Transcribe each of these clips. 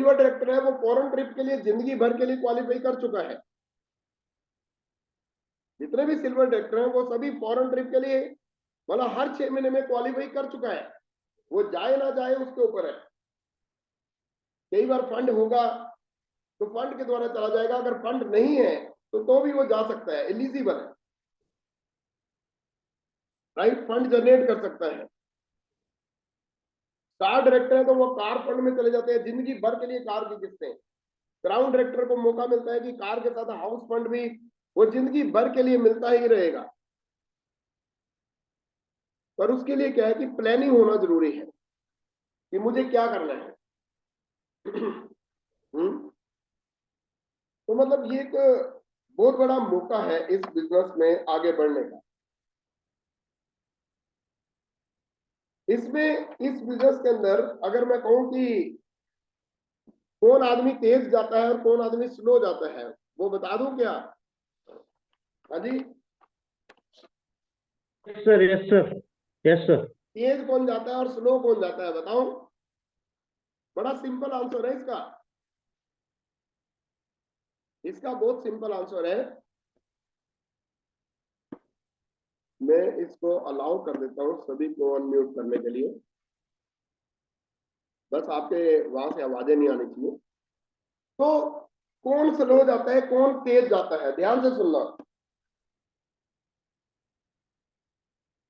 Silver director है वो foreign trip के लिए जिंदगी भर के लिए क्वालिफाई कर चुका है। जितने भी सिल्वर डायरेक्टर हैं वो सभी फॉरेन ट्रिप के लिए मतलब हर 6 महीने में क्वालिफाई कर चुका है। वो जाए ना जाए उसके ऊपर है। कई बार फंड होगा तो फंड के द्वारा चला जाएगा, अगर फंड नहीं है तो भी वो जा सकता है, एलिजिबल है, राइट, फंड जनरेट कर सकता है। कार डायरेक्टर है तो वो कार फंड में चले जाते हैं, जिंदगी भर के लिए कार की किस्तें। ग्राउंड डायरेक्टर को मौका मिलता है कि कार के साथ हाउस फंड भी वो जिंदगी भर के लिए मिलता ही रहेगा। पर उसके लिए क्या है कि प्लानिंग होना जरूरी है कि मुझे क्या करना है। तो मतलब ये एक बहुत बड़ा मौका है इस बिजनेस में आगे बढ़ने का। इसमें इस बिजनेस के अंदर अगर मैं कहूं कि कौन आदमी तेज जाता है और कौन आदमी स्लो जाता है, वो बता दूं क्या? हाँ जी, yes sir, yes sir, yes sir. तेज कौन जाता है और स्लो कौन जाता है बताओ? बड़ा सिंपल आंसर है इसका। इसका बहुत सिंपल आंसर है। मैं इसको अलाउ कर देता हूं सभी को अनम्यूट करने के लिए, बस आपके वहां से आवाजें नहीं आनी चाहिए। तो कौन स्लो जाता है कौन तेज जाता है, ध्यान से सुनना।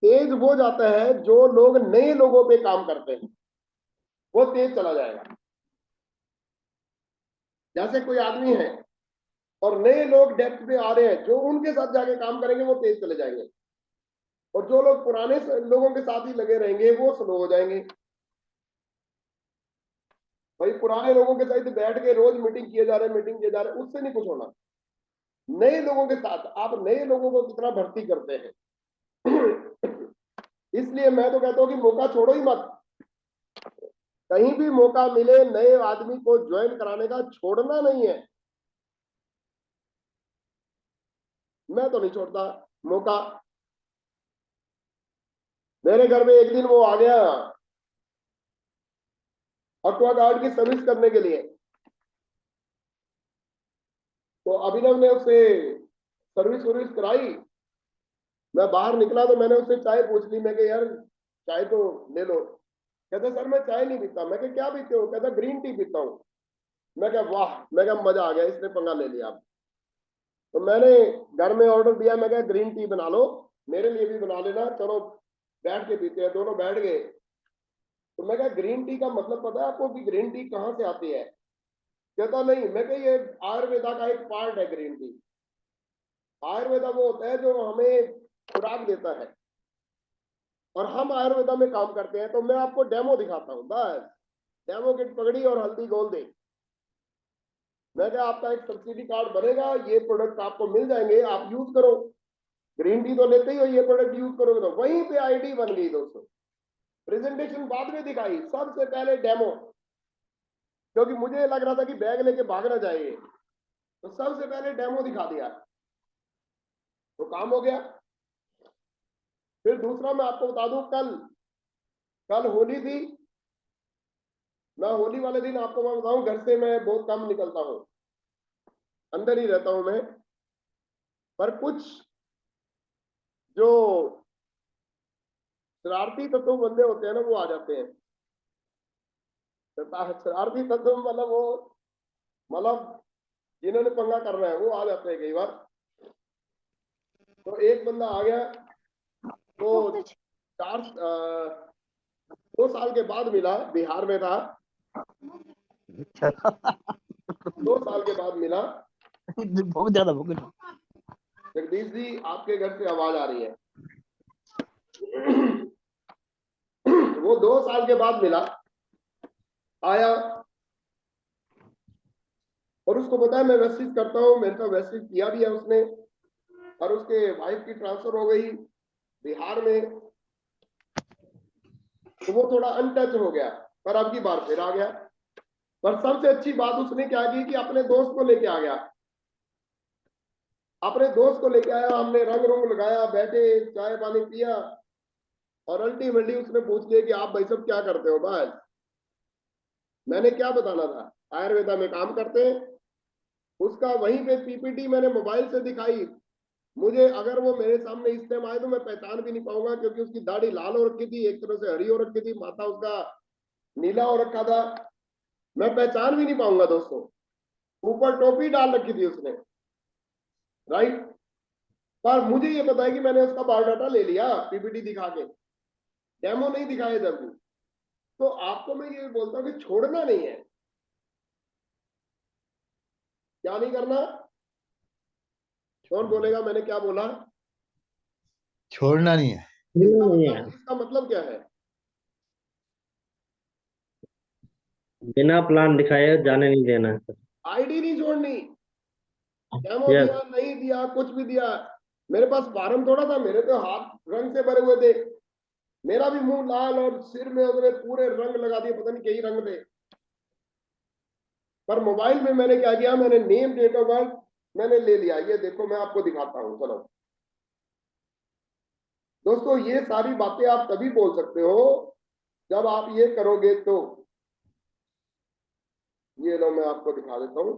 तेज वो जाता है जो लोग नए लोगों पे काम करते हैं, वो तेज चला जाएगा। जैसे कोई आदमी है और नए लोग डेप्थ पे आ रहे हैं, जो उनके साथ जाके काम करेंगे वो तेज चले जाएंगे, और जो लोग पुराने लोगों के साथ ही लगे रहेंगे वो स्लो हो जाएंगे। भाई पुराने लोगों के साथ बैठ के रोज मीटिंग किए जा रहे हैं, उससे नहीं कुछ होना। नए लोगों के साथ आप नए लोगों को कितना भर्ती करते हैं। इसलिए मैं तो कहता हूं कि मौका छोड़ो ही मत। कहीं भी मौका मिले नए आदमी को ज्वाइन कराने का, छोड़ना नहीं है। मैं तो नहीं छोड़ता मौका। मेरे घर में एक दिन वो आ गया एक्वा गार्ड की सर्विस करने के लिए, तो अभिनव ने उससे सर्विस वर्विस कराई। मैं बाहर निकला तो मैंने उससे चाय पूछ ली। मैं कहा यार चाय तो ले लो। कहता सर मैं चाय नहीं पीता। मैं कहा क्या पीते हो? कहता ग्रीन टी पीता हूँ। मैं कहा वाह, मैं कहा मजा आ गया, इसने पंगा ले लिया। तो मैंने घर में ऑर्डर दिया, मैं कहा ग्रीन टी बना लो, मेरे लिए भी बना लेना, चलो बैठ के पीते हैं। दोनों बैठ गए। तो मैं कहा ग्रीन टी का मतलब पता है आपको कि ग्रीन टी कहाँ से आती है? कहता नहीं। मैं कहा ये आयुर्वेदा का एक पार्ट है ग्रीन टी। आयुर्वेदा वो होता है जो हमें खुराक देता है, और हम आयुर्वेदा में काम करते हैं। तो मैं आपको डेमो दिखाता हूँ, बस डेमो किट पकड़ी और हल्दी गोल दे। मैं क्या आपका एक सब्सिडी कार्ड बनेगा, ये प्रोडक्ट आपको मिल जाएंगे, आप यूज करो। ग्रीन टी तो लेते ही हो, ये प्रोडक्ट यूज करोगे तो वहीं पे आईडी बन गई दोस्तों। प्रेजेंटेशन बाद में दिखाई, सबसे पहले डेमो, क्योंकि मुझे लग रहा था कि बैग लेके भाग ना जाए, तो सबसे पहले डेमो दिखा दिया तो काम हो गया। फिर दूसरा मैं आपको बता दूं, कल कल होली थी। मैं होली वाले दिन आपको मैं बताऊं, घर से मैं बहुत कम निकलता हूं, अंदर ही रहता हूं मैं। पर कुछ जो शरारती तत्व बंदे होते हैं ना, वो आ जाते हैं। शरारती तत्व मतलब वो, मतलब जिन्होंने पंगा करना है वो आ जाते हैं कई बार। तो एक बंदा आ गया, तो 2 साल के बाद मिला, बिहार में था। 2 साल के बाद मिला। बहुत ज्यादा जगदीश जी आपके घर से आवाज आ रही है। वो 2 साल के बाद मिला, आया, और उसको पता है मैं वेस्टिज करता हूँ, मेरे को वेस्टिज किया भी है उसने, और उसके वाइफ की ट्रांसफर हो गई बिहार में। तो वो थोड़ा अनटच हो गया, पर अब की बार फिर आ गया। पर सबसे अच्छी बात उसने क्या की कि अपने दोस्त को लेके आ गया। अपने दोस्त को लेके आया, हमने रंग रूंग लगाया, बैठे चाय पानी पिया, और अल्टीमेटली उसने पूछ लिया कि आप भाई सब क्या करते हो? बस मैंने क्या बताना था, आयुर्वेदा में काम करते हैं, उसका वहीं पे पीपीटी मैंने मोबाइल से दिखाई। मुझे अगर वो मेरे सामने इस टाइम आए तो मैं पहचान भी नहीं पाऊंगा, क्योंकि उसकी दाढ़ी लाल हो रखी थी, एक तरह से हरी हो रखी थी, माथा उसका नीला हो रखा था, मैं पहचान भी नहीं पाऊंगा दोस्तों। ऊपर टोपी डाल रखी थी उसने, राइट। पर मुझे ये पता है कि मैंने उसका बायोडाटा ले लिया पीपीटी दिखा के, डेमो नहीं दिखाए जब भी। तो आपको मैं ये बोलता हूँ कि छोड़ना नहीं है। क्या नहीं करना? कौन बोलेगा मैंने क्या बोला? छोड़ना नहीं है। इसका मतलब क्या है? बिना प्लान दिखाए जाने नहीं देना है सर। आईडी नहीं छोड़नी, डेमो यस। दिया नहीं दिया कुछ भी दिया, मेरे पास फार्म थोड़ा था, मेरे तो हाथ रंग से भरे हुए थे, मेरा भी मुंह लाल और सिर में उसने पूरे रंग लगा दिए, पता नहीं कई रंग थे। पर मोबाइल में मैंने क्या किया, मैंने नेम डेट ऑफ बर्थ मैंने ले लिया। ये देखो मैं आपको दिखाता हूं, चलो दोस्तों, ये सारी बातें आप तभी बोल सकते हो जब आप ये करोगे। तो ये लो मैं आपको दिखा देता हूं,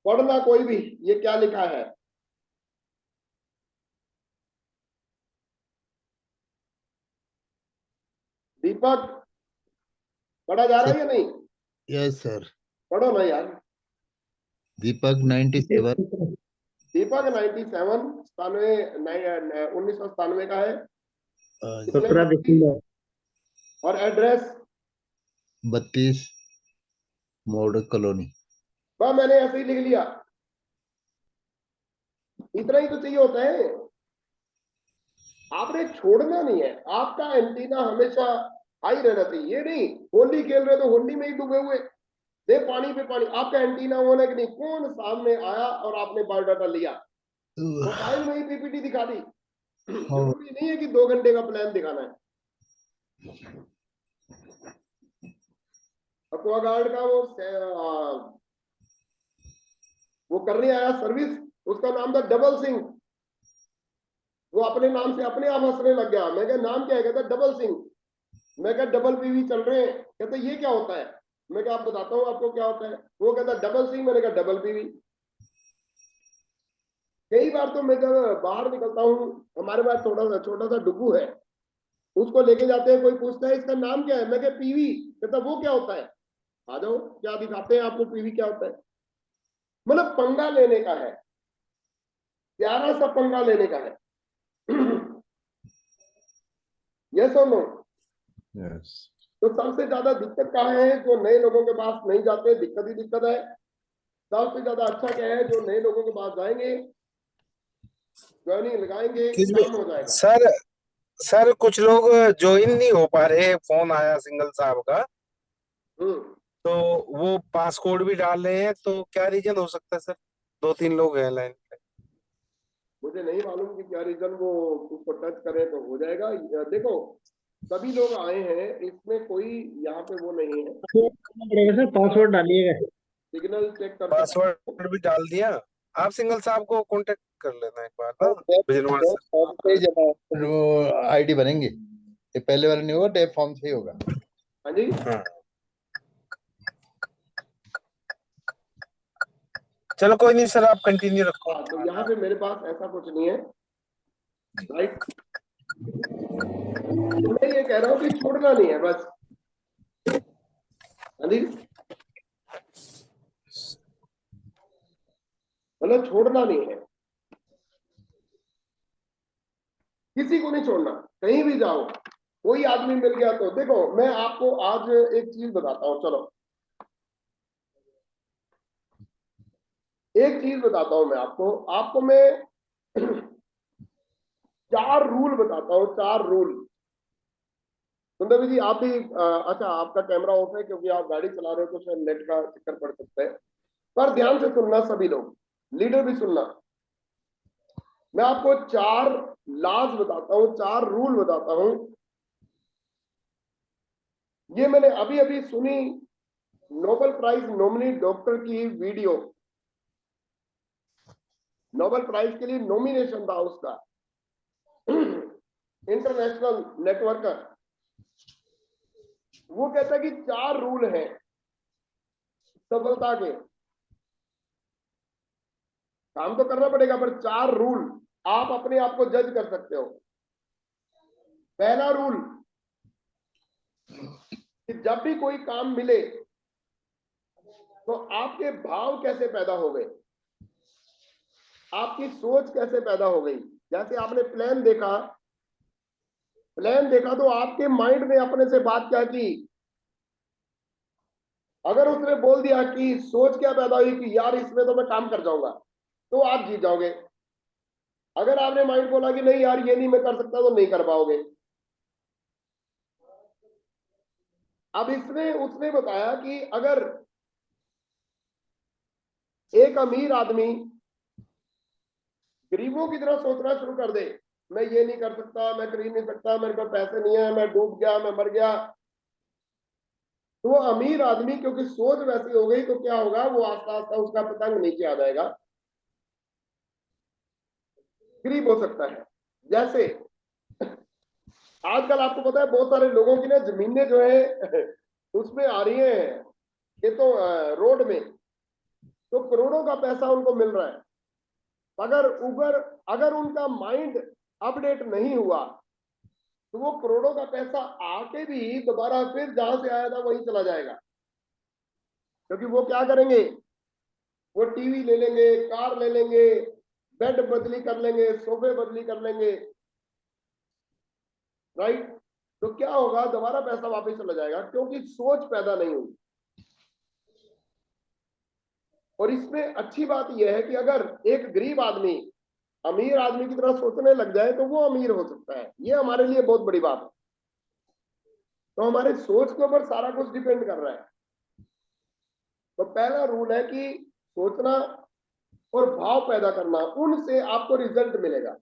पढ़ना कोई भी, ये क्या लिखा है। दीपक, पढ़ा जा रहा है या नहीं? Yes sir. पढ़ो ना यार। दीपक 97। दीपक 97, 1997 का है। कितने 17 बत्तीस? दिसंबर। और एड्रेस? 32 model colony. वह मैंने ऐसे ही लिख लिया, इतना ही तो चाहिए होता है। आपने छोड़ना नहीं है, आपका एंटीना हमेशा हाई रहना चाहिए। ये नहीं होली खेल रहे तो होली में ही डूबे हुए, दे पानी पे पानी। आपका एंटीना होना कि नहीं, कौन सामने आया और आपने बायोडाटा लिया, मोबाइल में ही पीपीटी दिखा दी। जरूरी नहीं है कि 2 घंटे का प्लान दिखाना है। एक्वागार्ड का वो करने आया सर्विस, उसका नाम था डबल सिंह। वो अपने नाम से अपने आप हंसने लग गया। मैं क्या नाम क्या है? कहता डबल सिंह। मैं क्या डबल पीवी चल रहे हैं? कहते ये क्या होता है? मैं क्या आप बताता हूँ आपको क्या होता है। वो कहता डबल सिंह, मैंने कहा डबल पीवी। कई बार तो मैं जब बाहर निकलता हूँ, हमारे पास थोड़ा सा छोटा सा डुगू है, उसको लेके जाते हैं, कोई पूछता है इसका नाम क्या है, मैं क्या पीवी। कहता वो क्या होता है? आ जाओ क्या दिखाते हैं आपको, पीवी क्या होता है। मतलब पंगा लेने का है, प्यारा सा पंगा लेने का है। यस और नो? यस। तो सबसे ज्यादा दिक्कत कहाँ है? जो नए लोगों के पास नहीं जाते, दिक्कत ही दिक्कत है। सबसे ज्यादा अच्छा क्या है? जो नए लोगों के पास जाएंगे, ज्वाइनिंग लगाएंगे, किस भी काम हो जाएगा। सर सर कुछ लोग ज्वाइन नहीं हो पा रहे। फोन आया सिंगल साहब का, हम्म तो वो पासकोड भी डाल रहे हैं, तो क्या रीजन हो सकता है सर? 2-3 लोग हैं लाइन पे। मुझे नहीं मालूम कि क्या रीजन, वो उसको टच करें तो हो जाएगा। देखो सभी लोग आए हैं, इसमें कोई यहाँ पे वो नहीं है। पड़ेगा सर, पासवर्ड डालिएगा। सिग्नल चेक कर सकते हो। पासवर्ड भी डाल दिया। आप सिंगल साहब को कांटेक्ट कर लेना एक बार ना, बिजनवार से। फॉर्म से ही जमा वो आईडी बनेंगे। ये पहले वाला नहीं होगा, टैप फॉर्म से ही होगा। हाँ जी। हाँ, चलो कोई नहीं सर, आप कंटिन्यू रखो। हाँ तो यहाँ पे मेरे पास ऐसा कुछ नहीं है, राइट। तो मैं ये कह रहा हूँ कि छोड़ना नहीं है बस। हाँ जी, मतलब छोड़ना नहीं है, किसी को नहीं छोड़ना। कहीं भी जाओ, कोई आदमी मिल गया तो देखो, मैं आपको आज एक चीज बताता हूँ। चलो एक चीज बताता हूं मैं आपको, आपको मैं 4 रूल बताता हूं, 4 रूल। सुंदर जी आप भी अच्छा आपका कैमरा ऑफ है क्योंकि आप गाड़ी चला रहे हो तो शायद नेट का चक्कर पड़ सकता है। पर ध्यान से सुनना सभी लोग, लीडर भी सुनना। मैं आपको 4 लॉज बताता हूं, 4 रूल बताता हूं। ये मैंने अभी अभी सुनी, नोबेल प्राइज नॉमिनी डॉक्टर की वीडियो, नोबेल प्राइज के लिए नॉमिनेशन था उसका, इंटरनेशनल नेटवर्क। वो कहता है कि 4 रूल हैं, सफलता के। काम तो करना पड़ेगा, पर 4 रूल आप अपने आप को जज कर सकते हो। पहला रूल कि जब भी कोई काम मिले तो आपके भाव कैसे पैदा हो गए, आपकी सोच कैसे पैदा हो गई। जैसे आपने प्लान देखा तो आपके माइंड में अपने से बात क्या की। अगर उसने बोल दिया कि सोच क्या पैदा हुई कि यार इसमें तो मैं काम कर जाऊंगा, तो आप जीत जाओगे। अगर आपने माइंड बोला कि नहीं यार ये नहीं मैं कर सकता, तो नहीं कर पाओगे। अब इसमें उसने बताया कि अगर एक अमीर आदमी गरीबों की तरह सोचना शुरू कर दे, मैं ये नहीं कर सकता, मैं खरीद नहीं सकता, मेरे पास पैसे नहीं है, मैं डूब गया, मैं मर गया, तो वो अमीर आदमी क्योंकि सोच वैसी हो गई, तो क्या होगा, वो आस्ता आस्ता उसका पतंग नीचे आ जाएगा, गरीब हो सकता है। जैसे आजकल आपको पता है बहुत सारे लोगों की ना जमीनें जो है उसमें आ रही हैं, ये तो रोड में, तो करोड़ों का पैसा उनको मिल रहा है। अगर उनका माइंड अपडेट नहीं हुआ तो वो करोड़ों का पैसा आके भी दोबारा फिर जहां से आया था वहीं चला जाएगा। क्योंकि वो क्या करेंगे, वो टीवी ले लेंगे, कार ले लेंगे, बेड बदली कर लेंगे, सोफे बदली कर लेंगे, राइट। तो क्या होगा, दोबारा पैसा वापस चला जाएगा, क्योंकि सोच पैदा नहीं हुई। और इसमें अच्छी बात यह है कि अगर एक गरीब आदमी अमीर आदमी की तरह सोचने लग जाए तो वो अमीर हो सकता है। ये हमारे लिए बहुत बड़ी बात है। तो हमारे सोच के ऊपर सारा कुछ डिपेंड कर रहा है। तो पहला रूल है कि सोचना और भाव पैदा करना, उनसे आपको रिजल्ट मिलेगा।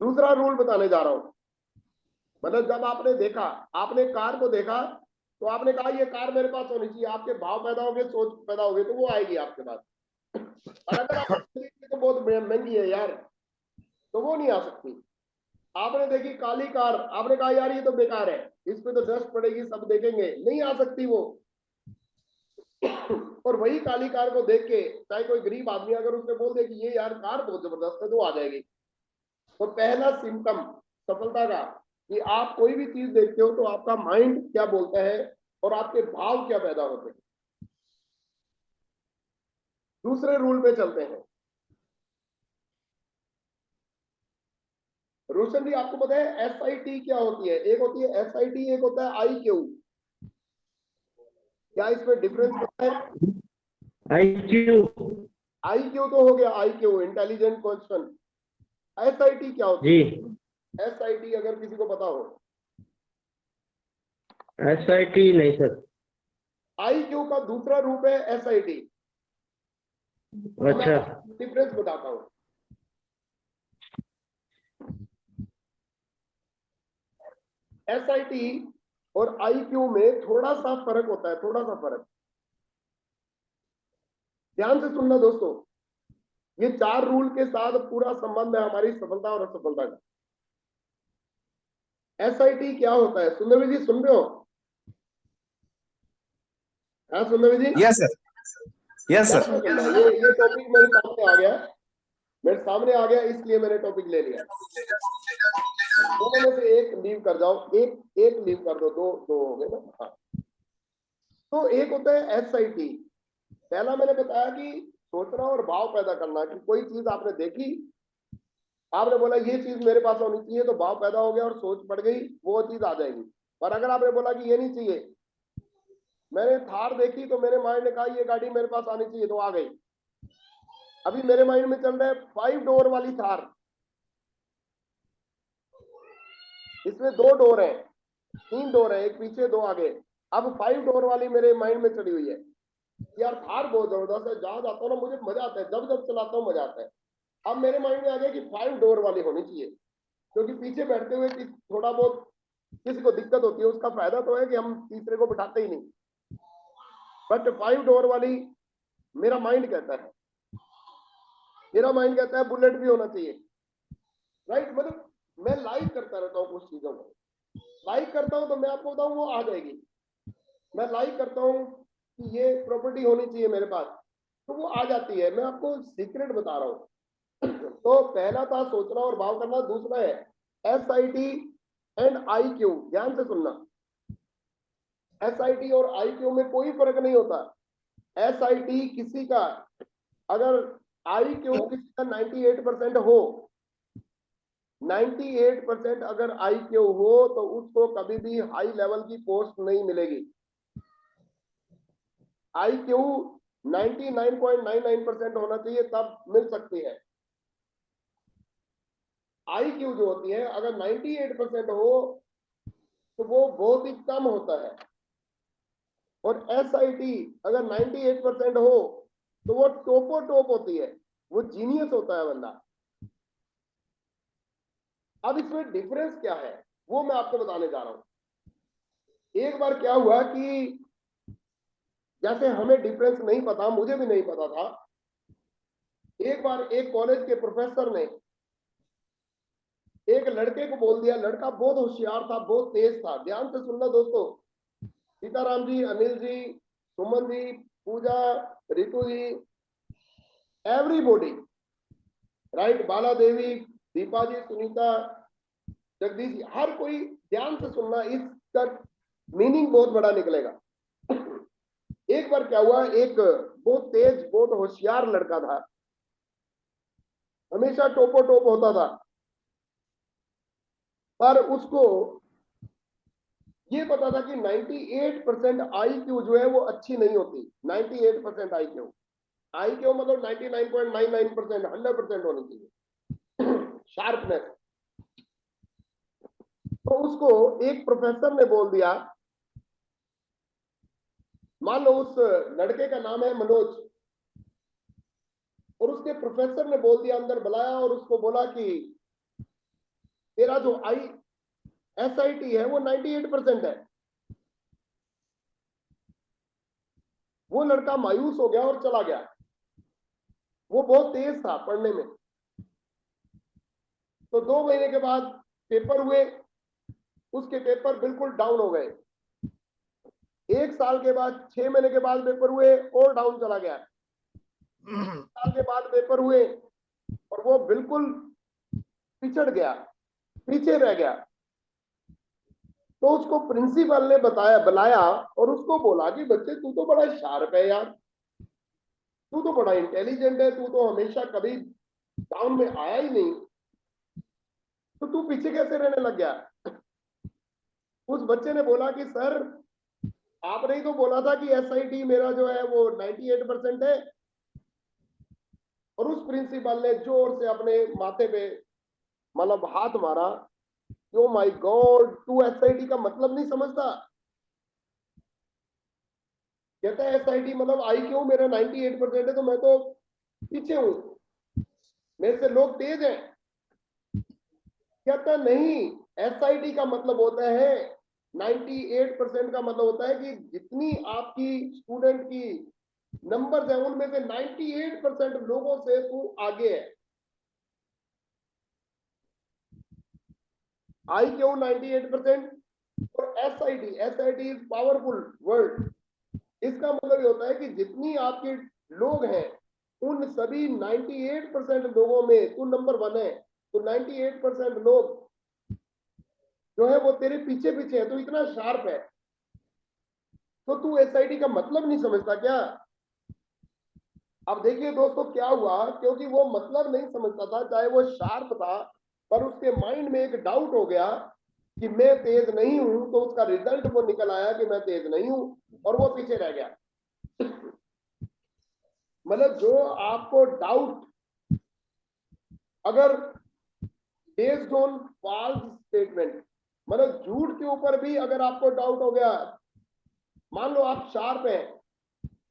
दूसरा रूल बताने जा रहा हूं, मतलब जब आपने देखा, आपने कार को देखा तो आपने कहा ये कार मेरे पास होनी चाहिए, आपके भाव पैदा हो गए, सोच पैदा हो गई, तो वो आएगी आपके पास। और अगर आप तो बहुत महंगी है यार, तो वो नहीं आ सकती। आपने देखी काली कार, आपने कहा यार ये तो बेकार है, इस पे तो डस्ट पड़ेगी, सब देखेंगे, नहीं आ सकती वो। और वही काली कार को देख के चाहे कोई गरीब आदमी अगर उसने बोल दे कि ये यार कार बहुत जबरदस्त है, तो आ जाएगी। तो पहला सिम्टम सफलता का कि आप कोई भी चीज देखते हो तो आपका माइंड क्या बोलता है और आपके भाव क्या पैदा होते हैं। दूसरे रूल पे चलते हैं। रोशन जी आपको पता है SIT क्या होती है? एक होती है SIT, एक होता है IQ। क्या इसमें डिफरेंस पता है? IQ। IQ तो हो गया, IQ इंटेलिजेंट क्वेश्चन। SIT क्या होती जी, है? SIT अगर किसी को पता हो। SIT नहीं सर। IQ का दूसरा रूप है SIT। तो मैं अच्छा। डिफरेंस बताता हूं। SIT और IQ में थोड़ा सा फर्क होता है, थोड़ा सा फर्क। ध्यान से सुनना दोस्तों, ये 4 रूल के साथ पूरा संबंध है हमारी सफलता और असफलता का। SIT क्या होता है? सुंदर जी सुन रहे हो? हाँ सुंदर जी, यस सर, यस ध्यान सर। से सुनना। ये टॉपिक मेरे सामने आ गया, इसलिए मैंने टॉपिक ले लिया। दोनों में से एक लीव कर जाओ, एक लीव कर दो, दो दो हो गए ना। हाँ, तो एक होता है SIT। पहला मैंने बताया कि सोचना और भाव पैदा करना, कि कोई चीज आपने देखी, आपने बोला ये चीज मेरे पास होनी चाहिए, तो भाव पैदा हो गया और सोच पड़ गई, वो चीज आ जाएगी। और अगर आपने बोला कि ये नहीं चाहिए, मैंने थार देखी तो मेरे माइंड ने कहा ये गाड़ी मेरे पास आनी चाहिए, तो आ गई। अभी मेरे माइंड में चल रहा है 5 डोर वाली थार, इसमें 2 डोर है, 3 डोर है, एक पीछे 2 आगे। अब 5 डोर वाली मेरे माइंड में चढ़ी हुई है। यार थार बहुत जबरदस्त है, जहां जाता हूँ ना मुझे मजा आता है, जब जब चलाता हूँ मजा आता है। अब मेरे माइंड में आ गया कि 5 डोर वाली होनी चाहिए, क्योंकि पीछे बैठते हुए थोड़ा बहुत किसी को दिक्कत होती है, उसका फायदा तो है कि हम तीसरे को बिठाते ही नहीं। बट 5 डोर वाली मेरा माइंड कहता है, बुलेट भी होना चाहिए, राइट। मतलब मैं लाइक करता रहता हूँ कुछ चीजों को। लाइक करता हूं तो मैं आपको बताऊं वो आ जाएगी। मैं लाइक करता हूं कि ये प्रॉपर्टी होनी चाहिए मेरे पास, तो वो आ जाती है। मैं आपको सीक्रेट बता रहा हूं। तो पहला था सोचना और भाव करना, दूसरा है SIT एंड IQ। ध्यान से सुनना, SIT और IQ में कोई फर्क नहीं होता। SIT किसी का अगर IQ किसी का 98% हो, 98% अगर IQ हो तो उसको कभी भी हाई लेवल की पोस्ट नहीं मिलेगी। IQ 99.99% होना चाहिए तब मिल सकती है। IQ जो होती है अगर 98% हो तो वो बहुत ही कम होता है, और SIT अगर 98% हो तो वो टोपो टोप होती है, वो जीनियस होता है बंदा। अब इसमें डिफरेंस क्या है वो मैं आपको बताने जा रहा हूं। एक बार क्या हुआ कि जैसे हमें डिफरेंस नहीं पता, मुझे भी नहीं पता था, एक बार एक कॉलेज के प्रोफेसर ने एक लड़के को बोल दिया, लड़का बहुत होशियार था, बहुत तेज था। ध्यान से सुनना दोस्तों, सीताराम जी, अनिल जी, सुमन जी, पूजा, रितु जी, एवरीबॉडी, राइट, बाला देवी, दीपा जी, सुनीता, जगदीश जी, हर कोई ध्यान से सुनना, इसका मीनिंग बहुत बड़ा निकलेगा। एक बार क्या हुआ, एक बहुत तेज बहुत होशियार लड़का था, हमेशा टोपो टोप होता था, पर उसको ये पता था कि 98% IQ जो है वो अच्छी नहीं होती। 98% IQ मतलब 99.99%, 100% होनी चाहिए शार्पनेस। तो उसको एक प्रोफेसर ने बोल दिया, मान लो उस लड़के का नाम है मनोज, और उसके प्रोफेसर ने बोल दिया, अंदर बुलाया और उसको बोला कि तेरा जो SIT है वो 98% है। वो लड़का मायूस हो गया और चला गया। वो बहुत तेज था पढ़ने में। तो 2 महीने के बाद पेपर हुए, उसके पेपर बिल्कुल डाउन हो गए। 1 साल के बाद, 6 महीने के बाद पेपर हुए और डाउन चला गया। 1 साल के बाद पेपर हुए और वो बिल्कुल पिछड़ गया, पीछे रह गया। तो उसको प्रिंसिपल ने बुलाया और उसको बोला कि बच्चे तू तो बड़ा शार्प है यार, तू तो बड़ा इंटेलिजेंट है, तू तो हमेशा कभी डाउन में आया ही नहीं, तो तू पीछे कैसे रहने लग गया। उस बच्चे ने बोला कि सर आपने ही तो बोला था कि SIT मेरा जो है वो 98% है। और उस प्रिंसिपल ने जोर से अपने माथे पे मतलब हाथ मारा। ओ माय गॉड, तू SIT का मतलब नहीं समझता। कहता है SIT मतलब IQ मेरा 98% है तो मैं तो पीछे हूं, मेरे से लोग तेज हैं। कहता नहीं, SIT का मतलब होता है 98% का मतलब होता है कि जितनी आपकी स्टूडेंट की नंबर्स है उनमें से 98% लोगों से तू आगे है। IQ 98% और SIT इज पावरफुल वर्ड। इसका मतलब ये होता है कि जितनी आपके लोग हैं उन सभी 98% लोगों में तू नंबर 1 है। तो 98% लोग जो है वो तेरे पीछे पीछे है, तो इतना शार्प है, तो तू SIT का मतलब नहीं समझता क्या। अब देखिए दोस्तों क्या हुआ, क्योंकि वो मतलब नहीं समझता था, चाहे वो शार्प था, पर उसके माइंड में एक डाउट हो गया कि मैं तेज नहीं हूं, तो उसका रिजल्ट वो निकल आया कि मैं तेज नहीं हूं और वो पीछे रह गया। मतलब जो आपको डाउट, अगर बेस्ड ऑन फॉल्स स्टेटमेंट, मतलब झूठ के ऊपर भी अगर आपको डाउट हो गया, मान लो आप शार्प हैं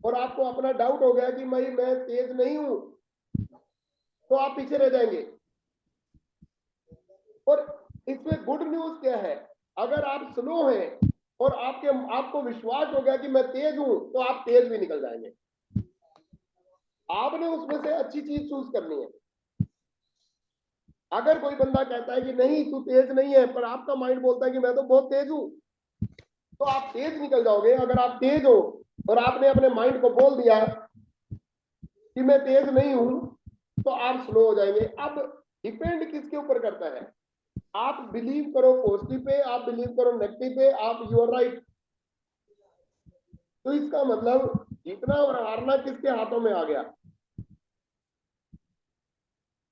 और आपको अपना डाउट हो गया कि भाई मैं तेज नहीं हूं, तो आप पीछे रह जाएंगे। और इसमें गुड न्यूज क्या है, अगर आप स्लो हैं और आपको विश्वास हो गया कि मैं तेज हूं, तो आप तेज भी निकल जाएंगे। आपने उसमें से अच्छी चीज चूज करनी है। अगर कोई बंदा कहता है कि नहीं तू तेज नहीं है, पर आपका माइंड बोलता है कि मैं तो बहुत तेज हूं, तो आप तेज निकल जाओगे। अगर आप तेज हो और आपने अपने माइंड को बोल दिया कि मैं तेज नहीं हूं, तो आप स्लो हो जाएंगे। अब डिपेंड किसके ऊपर करता है, आप बिलीव करो पॉजिटिव पे, आप बिलीव करो नेगेटिव पे, आप यू आर राइट। तो इसका मतलब जीतना और हारना किसके हाथों में आ गया।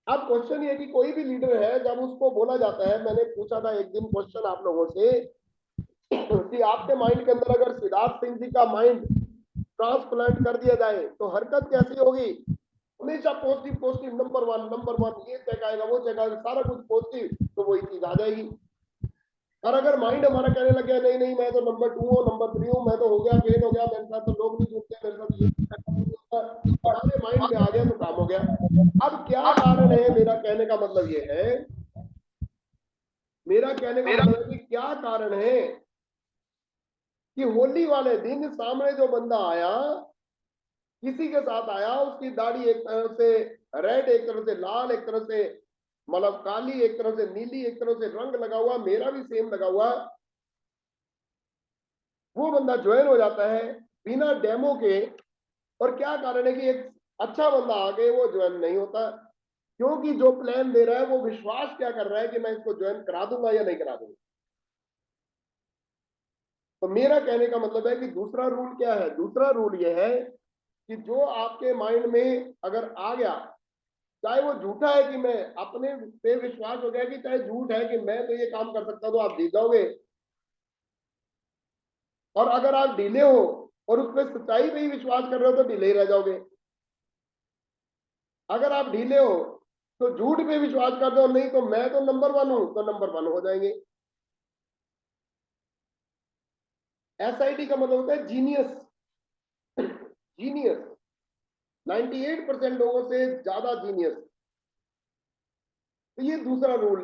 अब क्वेश्चन ये कि कोई भी लीडर है, जब उसको बोला जाता है, मैंने पूछा था एक दिन क्वेश्चन आप लोगों से कि आपके माइंड के अंदर अगर सिद्धार्थ सिंह जी का माइंड ट्रांसप्लांट कर दिया जाए तो हरकत कैसी होगी। हमेशा पॉजिटिव पॉजिटिव, नंबर वन, ये चेक आएगा, वो चेक आएगा, सारा कुछ पॉजिटिव, तो वही चीज आ जाएगी। और अगर माइंड हमारा कहने लग गया नहीं नहीं मैं तो नंबर 2 हूँ, नंबर 3 हूँ, मैं तो हो गया, फेल हो गया, मेरे साथ तो लोग नहीं जुड़ते, मेरे साथ ये हमारे माइंड में आ गया तो काम हो गया। अब क्या कारण है, मेरा कहने का मतलब ये है, मेरा कहने का मतलब है कि क्या कारण है कि होली वाले दिन सामने जो बंदा आया, किसी के साथ आया, उसकी दाढ़ी एक तरह से रेड, एक तरह से लाल, एक तरह से मतलब काली, एक तरह से नीली, एक तरह से रंग लगा हुआ, मेरा भी सेम लगा हुआ, वो बंदा ज्वाइन हो जाता है बिना डेमो के। और क्या कारण है कि एक अच्छा बंदा आगे वो ज्वाइन नहीं होता, क्योंकि जो प्लान दे रहा है वो विश्वास क्या कर रहा है कि मैं इसको ज्वाइन करा दूंगा या नहीं करा दूंगा। तो मेरा कहने का मतलब है कि दूसरा रूल क्या है, दूसरा रूल ये है कि जो आपके माइंड में अगर आ गया, चाहे वो झूठा है कि मैं अपने पे विश्वास हो गया कि चाहे झूठ है कि मैं तो ये काम कर सकता हूं, तो आप जीत जाओगे। और अगर आप ढीले हो और उस पर सच्चाई पे ही विश्वास कर रहे हो तो ढीले ही रह जाओगे। अगर आप ढीले हो तो झूठ पे विश्वास कर दो, नहीं तो मैं तो नंबर 1 हूं, तो नंबर 1 हो जाएंगे। एसआईटी का मतलब होता है जीनियस। जीनियस 98% लोगों से ज्यादा जीनियस। तो ये दूसरा रूल।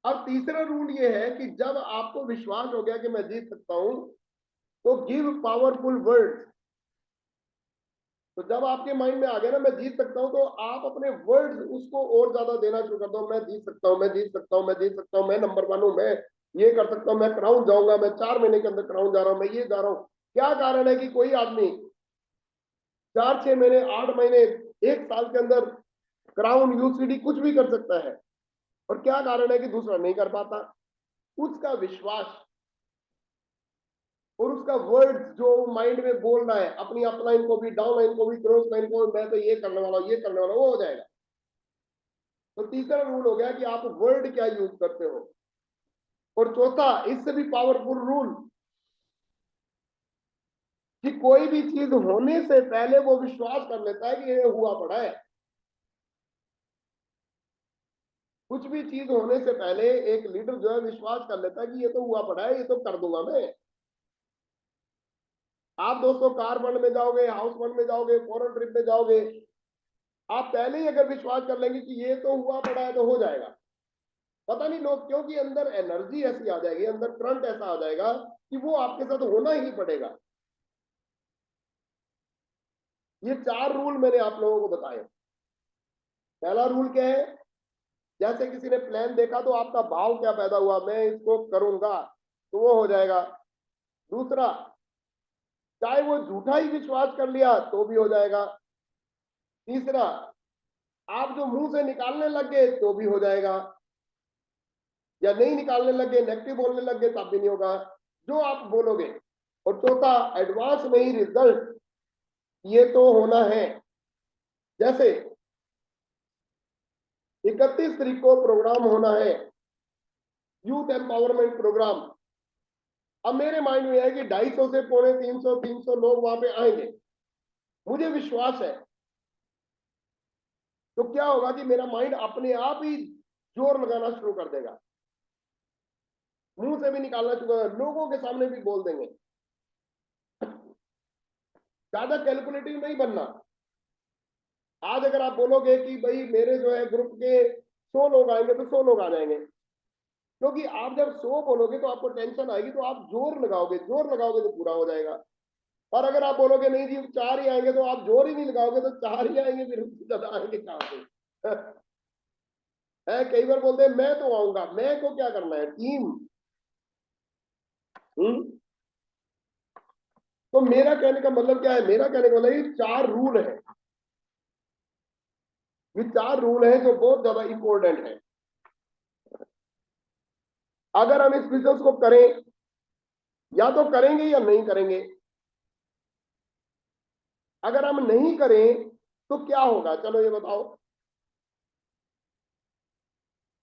अब तीसरा रूल ये है कि जब आपको विश्वास हो गया कि मैं जीत सकता हूं, तो गिव पावरफुल वर्ड्स। तो जब आपके माइंड में आ गया ना मैं जीत सकता हूं, तो आप अपने वर्ड्स उसको और ज्यादा देना शुरू कर दो। मैं जीत सकता हूं, मैं जीत सकता हूं, मैं जीत सकता हूं, मैं नंबर 1 हूं, मैं ये कर सकता हूं, मैं क्राउन जाऊंगा, मैं 4 महीने के अंदर क्राउन जा रहा हूं, मैं ये जा रहा हूं। क्या कारण है कि कोई आदमी 4-6 महीने, 8 महीने, 1 साल के अंदर क्राउन, यूसीडी कुछ भी कर सकता है, और क्या कारण है कि दूसरा नहीं कर पाता। उसका विश्वास और उसका वर्ड्स जो माइंड में बोल रहा है, अपनी अपलाइन को भी, डाउन लाइन को भी, क्रॉस लाइन को भी, मैं तो ये करने वाला हूं, ये करने वाला हूं, वो हो जाएगा। तो तीसरा रूल हो गया कि आप वर्ड क्या यूज करते हो। और चौथा, इससे भी पावरफुल रूल, कि कोई भी चीज होने से पहले वो विश्वास कर लेता है कि ये हुआ पड़ा है। कुछ भी चीज होने से पहले एक लीडर जो है विश्वास कर लेता है कि ये तो हुआ पड़ा है, ये तो कर दूंगा मैं। आप दोस्तों कार वन में जाओगे, हाउस वन में जाओगे, फॉरेन ट्रिप में जाओगे, आप पहले ही अगर विश्वास कर लेंगे कि ये तो हुआ पड़ा है तो हो जाएगा। पता नहीं लोग, क्योंकि अंदर एनर्जी ऐसी आ जाएगी, अंदर करंट ऐसा आ जाएगा कि वो आपके साथ होना ही पड़ेगा। ये 4 रूल मैंने आप लोगों को बताए। पहला रूल क्या है, जैसे किसी ने प्लान देखा तो आपका भाव क्या पैदा हुआ, मैं इसको करूंगा, तो वो हो जाएगा। दूसरा, चाहे वो झूठा ही विश्वास कर लिया तो भी हो जाएगा। तीसरा, आप जो मुंह से निकालने लग गए तो भी हो जाएगा, या नहीं निकालने लग गए, नेगेटिव बोलने लग गए तब भी नहीं होगा, जो आप बोलोगे। और चौथा, एडवांस में ही रिजल्ट, ये तो होना है। जैसे 31 तारीख को प्रोग्राम होना है, यूथ एम्पावरमेंट प्रोग्राम। अब मेरे माइंड में है कि 250 से 250, 300 लोग वहां पे आएंगे, मुझे विश्वास है। तो क्या होगा कि मेरा माइंड अपने आप ही जोर लगाना शुरू कर देगा, मुंह से भी निकालना शुरू कर, लोगों के सामने भी बोल देंगे। ज्यादा कैलकुलेटिव नहीं बनना। आज अगर आप बोलोगे कि भाई मेरे जो है ग्रुप के 100 लोग आएंगे, तो 100 लोग आ जाएंगे, क्योंकि आप जब 100 बोलोगे तो आपको टेंशन आएगी, तो आप जोर लगाओगे, जोर लगाओगे तो पूरा हो जाएगा। और अगर आप बोलोगे नहीं जी 4 ही आएंगे, तो आप जोर ही नहीं लगाओगे तो 4 ही आएंगे, फिर उससे ज्यादा आएंगे कहां से। है कई बार बोलते हैं मैं तो आऊंगा, मैं को क्या करना है, टीम। तो मेरा कहने का मतलब क्या है, मेरा कहने का मतलब ये 4 रूल है, ये 4 रूल है जो बहुत ज्यादा इंपॉर्टेंट है। अगर हम इस बिजनेस को करें, या तो करेंगे या नहीं करेंगे। अगर हम नहीं करें तो क्या होगा, चलो ये बताओ।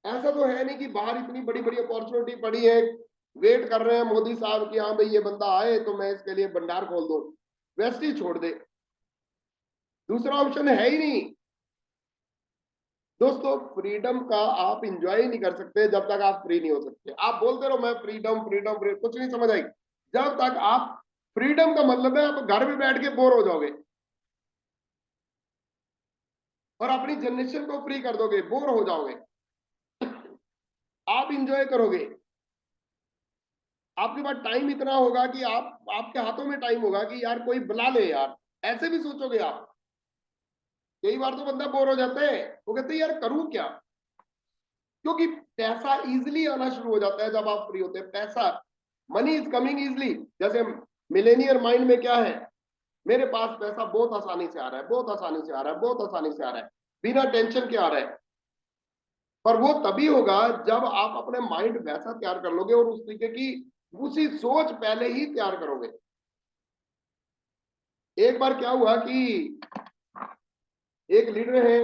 ऐसा तो है नहीं कि बाहर इतनी बड़ी बड़ी अपॉर्चुनिटी पड़ी है, वेट कर रहे हैं मोदी साहब कि हाँ भाई ये बंदा आए तो मैं इसके लिए भंडार खोल दूं, वैसे ही छोड़ दे। दूसरा ऑप्शन है ही नहीं दोस्तों। फ्रीडम का आप इंजॉय नहीं कर सकते जब तक आप फ्री नहीं हो सकते। आप बोलते रहो मैं फ्रीडम फ्रीडम फ्रीडम, कुछ नहीं समझ आई। जब तक आप, फ्रीडम का मतलब है आप घर में बैठ के बोर हो जाओगे और अपनी जनरेशन को फ्री कर दोगे, बोर हो जाओगे। आप इंजॉय करोगे, आपके पास टाइम इतना होगा कि आपके हाथों में टाइम होगा कि यार कोई बुला ले यार, ऐसे भी सोचोगे आप। कई बार तो बंदा बोर हो जाता है, वो कहते हैं यार करूं क्या, क्योंकि पैसा इजिली आना शुरू हो जाता है जब आप फ्री होते हैं। पैसा, मनी इज कमिंग इजिली। जैसे मिलेनियर माइंड में क्या है, मेरे पास पैसा बहुत आसानी से आ रहा है, बहुत आसानी से आ रहा है, बहुत आसानी से आ रहा है, बिना टेंशन के आ रहा है। पर वो तभी होगा जब आप अपने माइंड वैसा तैयार कर लोगे और उस तरीके की उसी सोच पहले ही तैयार करोगे। एक बार क्या हुआ कि एक लीडर है,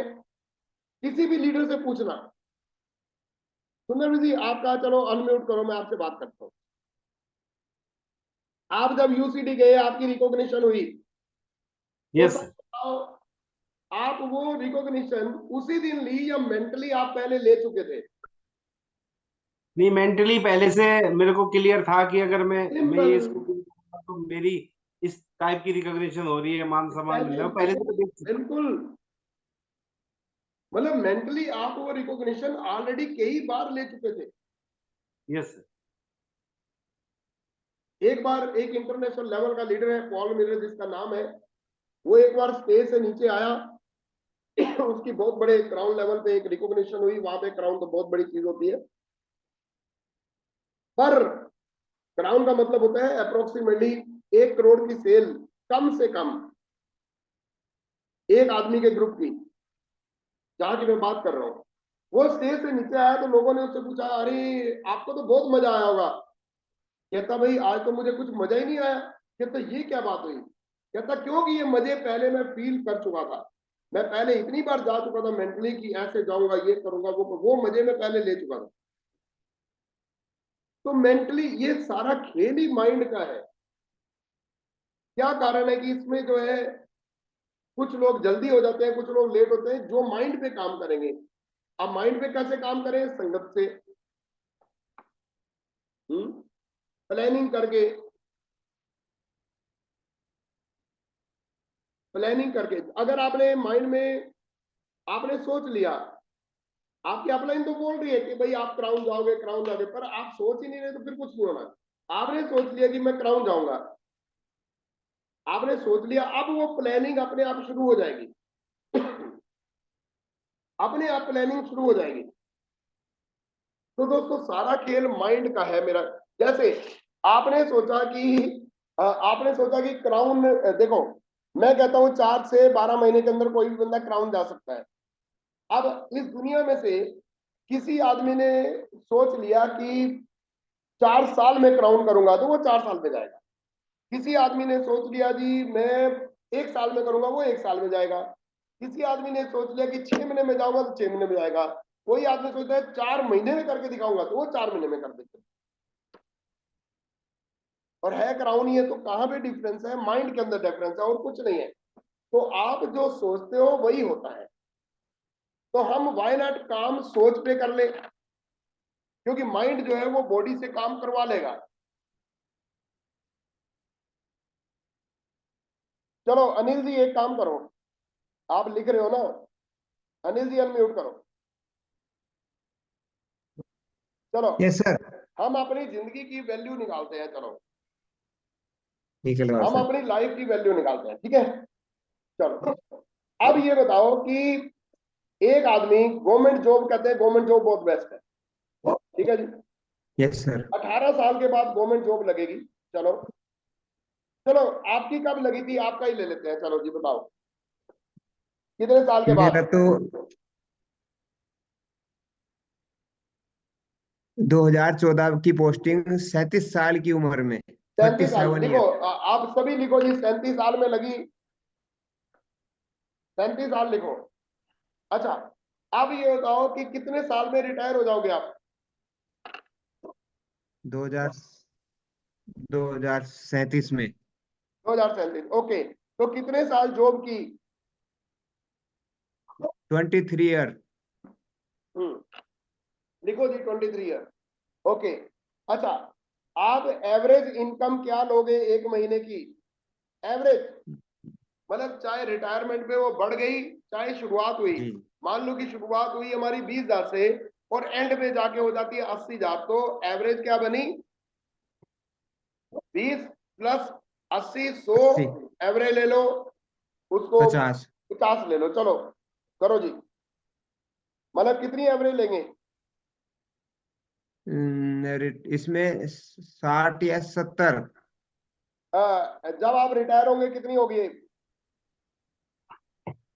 किसी भी लीडर से पूछना, सुंदर जी आपका, चलो अनम्यूट करो, मैं आपसे बात करता हूं। आप जब यूसीडी गए, आपकी रिकॉग्निशन हुई, तो यस सर सर। बताओ, आप वो रिकॉग्निशन उसी दिन ली या मेंटली आप पहले ले चुके थे? नहीं, मेंटली पहले से मेरे को क्लियर था कि अगर मैं सिंपल, ये स्कूटी तो मेरी इस टाइप की रिकॉग्निशन हो रही है, मान सम्मान मिल रहा है, पहले से तो देख चुका। बिल्कुल। मतलब मेंटली आप वो रिकॉग्निशन ऑलरेडी कई बार ले चुके थे। Yes sir. एक बार एक इंटरनेशनल लेवल का लीडर है, पॉल मिलर जिसका नाम है, वो एक बार स्टेज से नीचे आया, उसकी बहुत बड़े क्राउन लेवल पे एक रिकॉग्निशन हुई। वहां पे क्राउन तो बहुत बड़ी चीज होती है, पर क्राउन का मतलब होता है अप्रोक्सीमेटली 1 करोड़ की सेल, कम से कम एक आदमी के ग्रुप की, जहां की मैं बात कर रहा हूं। वो स्टेज से नीचे आया तो लोगों ने उससे पूछा, अरे आपको तो बहुत मजा आया होगा। कहता भाई आज तो मुझे कुछ मजा ही नहीं आया। कहता ये क्या बात हुई? कहता क्योंकि ये मजे पहले मैं फील कर चुका था, मैं पहले इतनी बार जा चुका था मेंटली कि ऐसे जाऊंगा, ये करूंगा, वो मजे मैं पहले ले चुका था। तो मेंटली ये सारा खेल ही माइंड का है। क्या कारण है कि इसमें जो है कुछ लोग जल्दी हो जाते हैं, कुछ लोग लेट होते हैं, जो माइंड पे काम करेंगे। अब माइंड पे कैसे काम करें? संगत से, प्लानिंग करके, प्लानिंग करके। अगर आपने माइंड में आपने सोच लिया, आपकी अपलाइन तो बोल रही है कि भाई आप क्राउन जाओगे, क्राउन जाओगे, पर आप सोच ही नहीं रहे तो फिर कुछ नहीं होना। आपने सोच लिया कि मैं क्राउन जाऊंगा, आपने सोच लिया, अब वो प्लानिंग अपने आप शुरू हो जाएगी, अपने आप प्लानिंग शुरू हो जाएगी। तो दोस्तों सारा खेल माइंड का है मेरा। जैसे आपने सोचा कि क्राउन, देखो मैं कहता हूं 4 से 12 महीने के अंदर कोई भी बंदा क्राउन जा सकता है। अब इस दुनिया में से किसी आदमी ने सोच लिया कि 4 साल में क्राउन करूंगा, तो वो 4 साल में जाएगा। किसी आदमी ने सोच लिया जी मैं 1 साल में करूंगा, वो 1 साल में जाएगा। किसी आदमी ने सोच लिया कि 6 महीने में जाऊंगा, तो 6 महीने में जाएगा। कोई आदमी सोचता है 4 महीने में करके दिखाऊंगा, तो वो 4 महीने में कर देते हैं। और है क्राउन ही है, तो कहां पे डिफरेंस है? माइंड के अंदर डिफरेंस है, और कुछ नहीं है। तो आप जो सोचते हो वही होता है। तो हम वाई नॉट काम सोच पे कर ले, क्योंकि माइंड जो है वो बॉडी से काम करवा लेगा। चलो अनिल जी एक काम करो, आप लिख रहे हो ना, अनिल जी अनम्यूट करो। चलो यस सर। हम अपनी जिंदगी की वैल्यू निकालते हैं, चलो ठीक है हम सर। अपनी लाइफ की वैल्यू निकालते हैं, ठीक है। चलो अब ये बताओ कि एक आदमी गवर्नमेंट जॉब कहते हैं, गवर्नमेंट जॉब बहुत बेस्ट है, ठीक है जी। Yes sir. 18 साल के बाद गवर्नमेंट जॉब लगेगी। चलो चलो, आपकी कब लगी थी, आपका ही ले लेते हैं। चलो जी बताओ, कितने साल के बाद? मेरा तो 2014 की पोस्टिंग 37 साल की उम्र में, 37 साल 37 लिखो, ईयर। आप सभी लिखो जी, 37 साल में लगी, 37 साल लिखो। अच्छा, अब ये बताओ कि कितने साल में रिटायर हो जाओगे आप? 2037 में। 2037, ओके। तो कितने साल जॉब की? 23 ईयर। लिखो जी 23 ईयर, ओके। अच्छा, आप एवरेज इनकम क्या लोगे एक महीने की? एवरेज मतलब चाहे रिटायरमेंट में वो बढ़ गई, चाहे शुरुआत हुई। जी। मान लो कि शुरुआत हुई हमारी 20,000 से और एंड में जाके हो जाती है 80,000, तो एवरेज क्या बनी? 20 प्लस 80, 100 80। एवरेज ले लो, उसको 50। 50 ले लो। चलो करो जी, मतलब कितनी एवरेज लेंगे? इसमें 60 या 70। जब आप रिटायर होंगे कितनी होगी?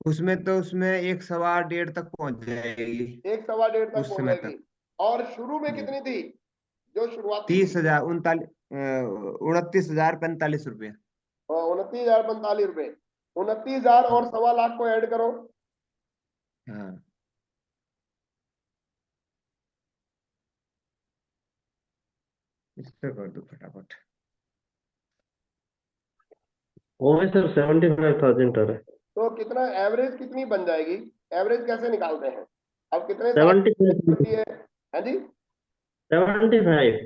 उसमें एक 1.25 तक पहुंच जाएगी। 1, 1.25 तक उस पहुंच समय जाएगी। तक। और शुरू में जी। कितनी थी, जो शुरुआती थी? 30,000 उनतालीस 29,045 रुपये। 29,045 रुपए। 29,000 और 1.25 लाख को ऐड करो। हाँ। इस पे कर दो फटाफट। वो है सर 75,000 है। तो कितना एवरेज कितनी बन जाएगी? एवरेज कैसे निकालते हैं? अब कितने साल 75 होती है? हाँ जी, 75,000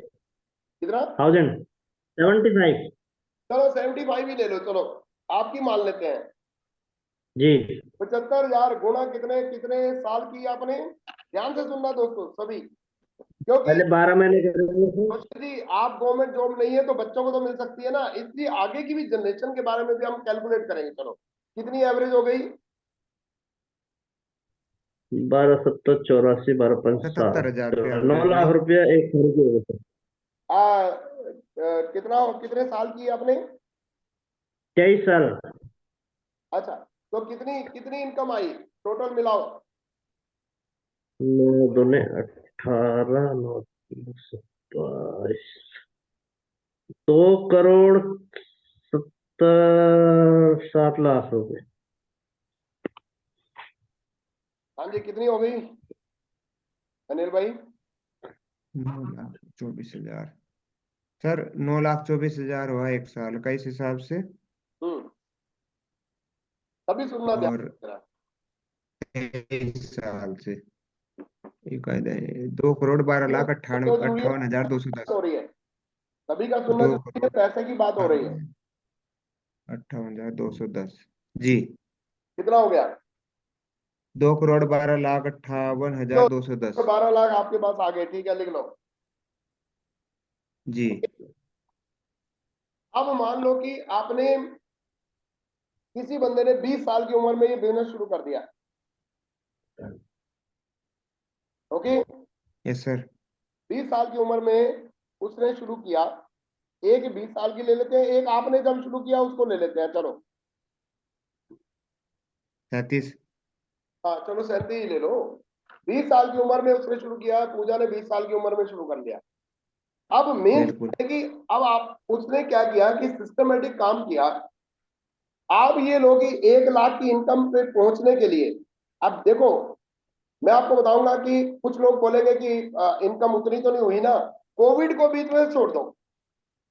कितना? 75। चलो 75 ही ले लो, चलो आपकी मान लेते हैं। जी 75,000 गुणा कितने कितने साल की आपने? ध्यान से सुनना दोस्तों सभी, क्योंकि पहले 12 महीने करेंगे सर। सोचिए जी, आप गवर्नमेंट जॉब नहीं है तो बच्चों को तो मिल सकती है ना, इसलिए आगे की भी जनरेशन के बारे में भी हम कैलकुलेट करेंगे। चलो कितनी एवरेज हो गई? 12 7 84 12 5 77,000 60, रुपये 9 एवरेज हुई। लाख रुपया एक साल की होगा सर। कितना, कितने साल की आपने? 23 साल। अच्छा, तो कितनी कितनी इनकम आई टोटल मिलाओ? 9 दूने 18 9 27, 2,70,7 लाख रुपए। हाँ जी, कितनी हो गई अनिल भाई? 9,24,000 सर। 9,24,000 हुआ एक साल का इस हिसाब से। हम्म, तभी सुनना ध्यान और से जरा। 23 साल से एक 2,12,58,58,210। तो जरूरी है, हो रही है, सभी का सुनना दो जरूरी है, करोड़ पैसे की बात हो रही है। 58,210। जी। कितना हो गया? 2,12,58,210। 12 लाख आपके पास आ गए, ठीक है, लिख लो। जी। अब मान लो कि आपने, किसी बंदे ने 20 साल की उम्र में ये बिजनेस शुरू कर दिया, ओके। Yes sir. 20 साल की उम्र में उसने शुरू किया। एक 20 साल की ले लेते हैं, एक आपने जब शुरू किया उसको ले लेते हैं। चलो 37। हाँ, चलो 37 ही ले लो। 20 साल की उम्र में उसने शुरू किया, पूजा ने 20 साल की उम्र में शुरू कर दिया। अब मेन बिल्कुल। है कि अब आप, उसने क्या किया कि सिस्टमेटिक काम किया। आप ये लोग 1 लाख की इनकम पे पहुंचने के लिए, अब देखो मैं आपको बताऊंगा कि कुछ लोग बोलेंगे कि इनकम उतनी तो नहीं हुई ना। कोविड को बीच में छोड़ दो,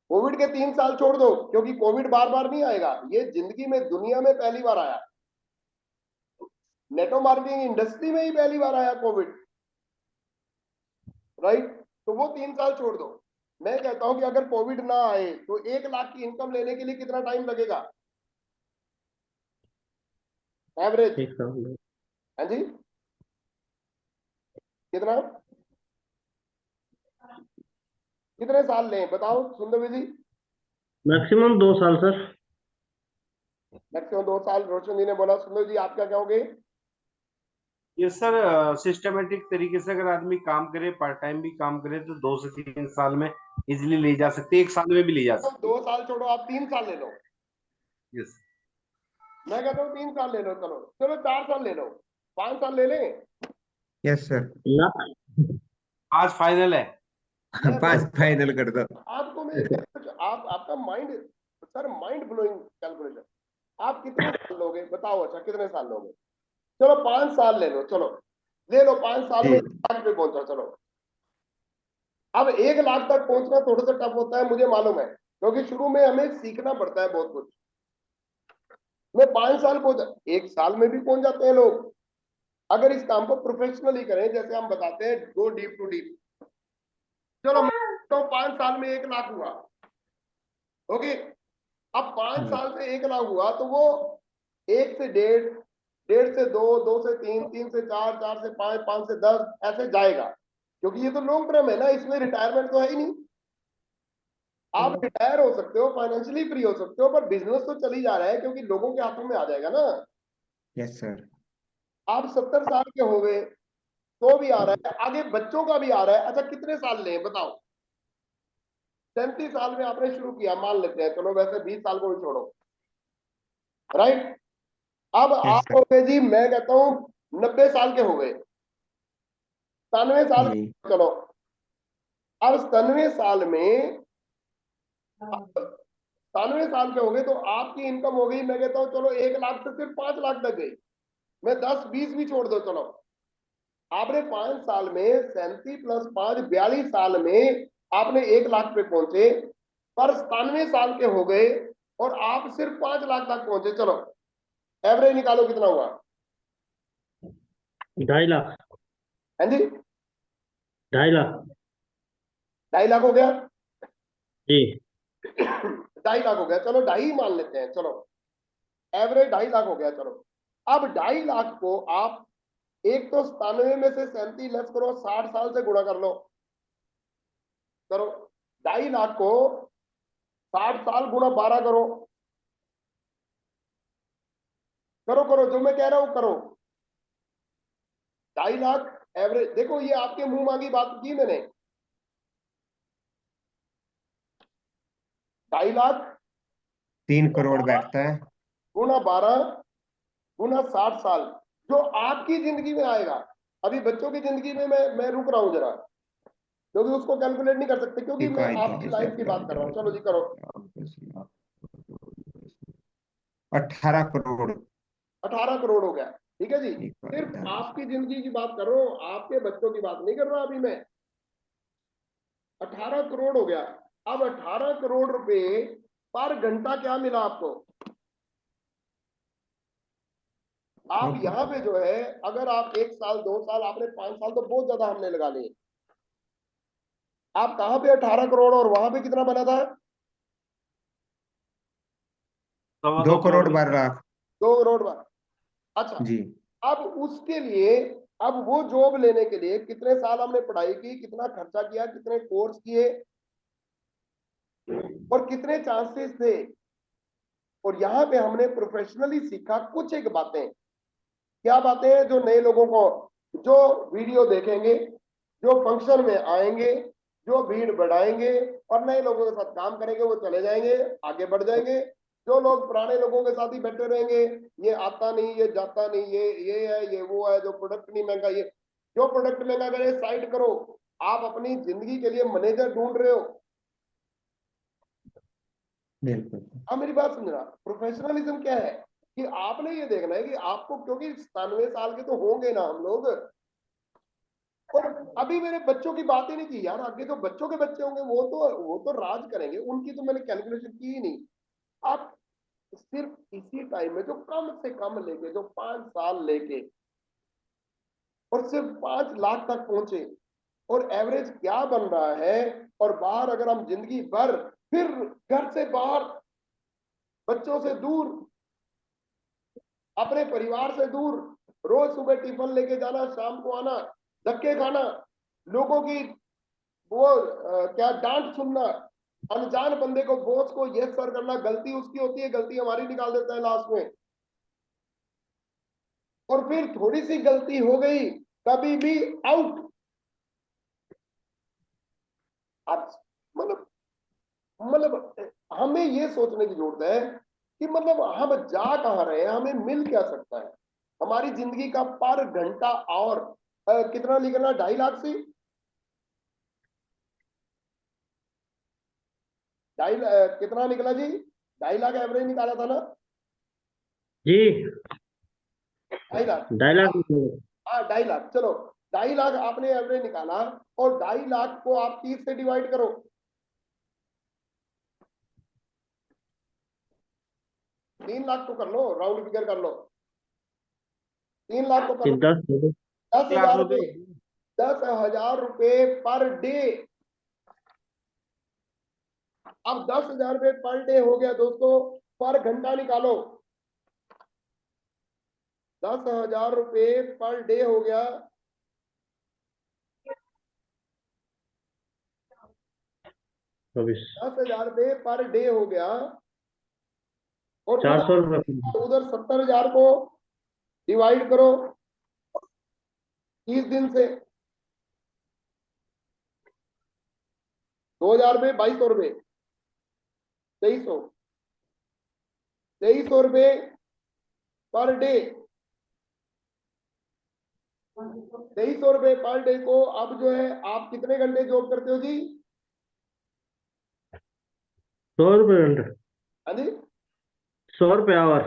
कोविड के 3 साल छोड़ दो, क्योंकि कोविड बार बार नहीं आएगा, ये जिंदगी में दुनिया में पहली बार आया, नेटवर्क मार्केटिंग इंडस्ट्री में ही पहली बार आया कोविड, राइट। तो वो 3 साल छोड़ दो। मैं कहता हूं कि अगर कोविड ना आए तो 1 लाख की इनकम लेने के लिए कितना टाइम लगेगा एवरेज? एक साल हाँ जी, कितना, कितने साल लें बताओ सुंदर जी? मैक्सिमम 2 साल सर। मैक्सिमम 2 साल। रोशन जी ने बोला, सुंदर जी आप क्या कहोगे? ये सर सिस्टमेटिक तरीके से अगर आदमी काम करे, पार्ट टाइम भी काम करे, तो 2 से 3 साल में इजिली ले जा सकते हैं, 1 साल में भी ले जा तो सकते 2 साल छोड़ो, आप 3 साल ले लो। हैं। यस, मैं कहता हूँ 3 साल ले लो, चलो चलो 4 साल ले लो, 5 साल ले लें। Yes sir. ना आज फाइनल है। मैं पास बस फाइनल कर दो। आपको मैं आप आपका mind, sir mind blowing calculation. आप कितने साल लोगे बताओ? अच्छा कितने साल लोगे? चलो 5 साल ले लो, चलो ले लो 5 साल में जी 1 लाख पे पहुंचा। चलो अब 1 लाख तक पहुंचना थोड़ा सा टफ होता है, मुझे मालूम है, क्योंकि शुरू में हमें सीखना पड़ता है बहुत कुछ। मैं 5 साल पहुंचा, 1 साल में भी पहुंच जाते हैं लोग, अगर इस काम को प्रोफेशनली करें, जैसे हम बताते हैं गो डीप टू डीप। चलो तो 5 साल में 1 लाख हुआ, ओके। अब 5 साल से 1 लाख हुआ तो वो 1 से 1.5, 1.5 से 2, 2 से 3, 3 से 4, 4 से 5, 5 से 10 ऐसे जाएगा, क्योंकि ये तो लॉन्ग टर्म है ना, इसमें रिटायरमेंट तो है ही नहीं। आप रिटायर हो सकते हो, फाइनेंशियली फ्री हो सकते हो, पर बिजनेस तो चली जा रहा है, क्योंकि लोगों के हाथों में आ जाएगा ना। Yes sir. आप 70 साल के हो गए तो भी आ रहा है, आगे बच्चों का भी आ रहा है। अच्छा कितने साल लें बताओ? 37 साल में आपने शुरू किया, मान लेते हैं, चलो वैसे 20 साल को भी छोड़ो, राइट। अब यस आप सर। हो गए जी, मैं कहता हूं 90 साल के हो गए, 97 साल जी चलो। अब 97 साल में, 97 साल के हो गए तो आपकी इनकम हो गई, मैं कहता हूं चलो 1 लाख से सिर्फ 5 लाख तक गई, मैं 10-20 भी छोड़ दो। चलो आपने 5 साल में 37 प्लस 5 42 साल में आपने 1 लाख पे पहुंचे, पर 97 साल के हो गए और आप सिर्फ 5 लाख तक पहुंचे। चलो एवरेज निकालो कितना हुआ? 2.5 लाख। हाँ जी, 2.5 लाख। 2.5 लाख हो गया। जी 2.5 लाख हो गया, चलो 2.5 मान लेते हैं, चलो एवरेज 2.5 लाख हो गया। चलो अब 2.5 लाख को आप, एक तो 97 में से 37 लेस करो, 60 साल से गुणा कर लो, करो 2.5 लाख को 60 साल गुणा 12 करो, करो करो जो मैं कह रहा हूं करो। 2.5 लाख एवरेज, देखो ये आपके मुंह मांगी बात की मैंने। 2.5 लाख 3 करोड़ बैठता है। गुणा 12 गुना 60 साल, जो आपकी जिंदगी में आएगा। अभी बच्चों की जिंदगी में मैं रुक रहा हूं जरा, क्योंकि उसको कैलकुलेट नहीं कर सकते, क्योंकि मैं आपकी लाइफ की बात कर रहा हूं। चलो जी करो, 18 करोड़। 18 करोड़ हो गया, ठीक है जी। एक बार सिर्फ डाल। आपकी जिंदगी की बात कर रहा हूं, आपके बच्चों की बात नहीं कर रहा अभी मैं। 18 करोड़ हो गया। अब 18 करोड़ रुपए पर घंटा क्या मिला आपको? आप यहाँ पे जो है, अगर आप 1 साल 2 साल, आपने 5 साल तो बहुत ज्यादा हमने लगा लिए। आप कहाँ पे 18 करोड़ और वहां पे कितना बना था? 2 2 करोड़ करोड़। 12 लाख। 2 करोड़ बार। अच्छा जी अब उसके लिए, अब वो जॉब लेने के लिए कितने साल हमने पढ़ाई की, कितना खर्चा किया, कितने कोर्स किए, और कितने चांसेस थे। और यहाँ पे हमने प्रोफेशनली सीखा कुछ एक बातें। क्या बातें हैं? जो नए लोगों को, जो वीडियो देखेंगे, जो फंक्शन में आएंगे, जो भीड़ बढ़ाएंगे और नए लोगों के साथ काम करेंगे, वो चले जाएंगे, आगे बढ़ जाएंगे। जो लोग पुराने लोगों के साथ ही बैठे रहेंगे, ये आता नहीं, ये जाता नहीं, ये है, ये वो है, जो प्रोडक्ट नहीं महंगा, ये जो प्रोडक्ट महंगा करे साइड करो। आप अपनी जिंदगी के लिए मैनेजर ढूंढ रहे हो। बिल्कुल। हाँ मेरी बात समझना, प्रोफेशनलिज्म क्या है कि आपने ये देखना है कि आपको, क्योंकि 97 साल के तो होंगे ना हम लोग, और अभी मेरे बच्चों की बात ही नहीं की यार, आगे जो बच्चों के बच्चे होंगे वो तो राज करेंगे, उनकी तो मैंने कैलकुलेशन की ही नहीं। आप सिर्फ इसी टाइम में जो कम से कम लेके, जो 5 साल लेके और सिर्फ 5 लाख तक पहुंचे, और एवरेज क्या बन रहा है, और बाहर अगर हम जिंदगी भर, फिर घर से बाहर, बच्चों से दूर, अपने परिवार से दूर, रोज सुबह टिफिन लेके जाना, शाम को आना, धक्के खाना, लोगों की वो क्या डांट सुनना, अनजान बंदे को, बॉस को यस सर करना, गलती उसकी होती है, गलती हमारी निकाल देता है लास्ट में। और फिर थोड़ी सी गलती हो गई कभी भी आउट। अब मतलब हमें ये सोचने की जरूरत है कि मतलब हम जा कहाँ रहे हैं, हमें मिल क्या सकता है। हमारी जिंदगी का पर घंटा और कितना निकलना, 2.5 लाख से 2.5 कितना निकला जी? 2.5 लाख एवरेज निकाला था ना? जी 2.5 लाख। 2.5 लाख। हाँ 2.5 लाख, चलो 2.5 लाख आपने एवरेज निकाला, और 2.5 लाख को आप 30 से डिवाइड करो। 3 लाख को कर लो, राउंड फिगर कर लो। 3 लाख को कर लो, 10 10 लाख हजार रुपए रुपये, 10,000 रुपये पर डे। अब 10,000 रुपये पर डे हो गया दोस्तों, पर घंटा निकालो। 10,000 रुपये पर डे हो गया, 24 10,000 रुपये पर डे हो गया, और 400 रुपये। उधर 70,000 को डिवाइड करो 30 दिन से। 2,000 रुपये, 2,200 रुपये, 2,300, 2,300 रुपये पर डे। 2,300 रुपये पर डे को अब जो है आप कितने घंटे जॉब करते हो जी? 100 रुपये घंटा, हाँ जी, 100 रुपये आवर,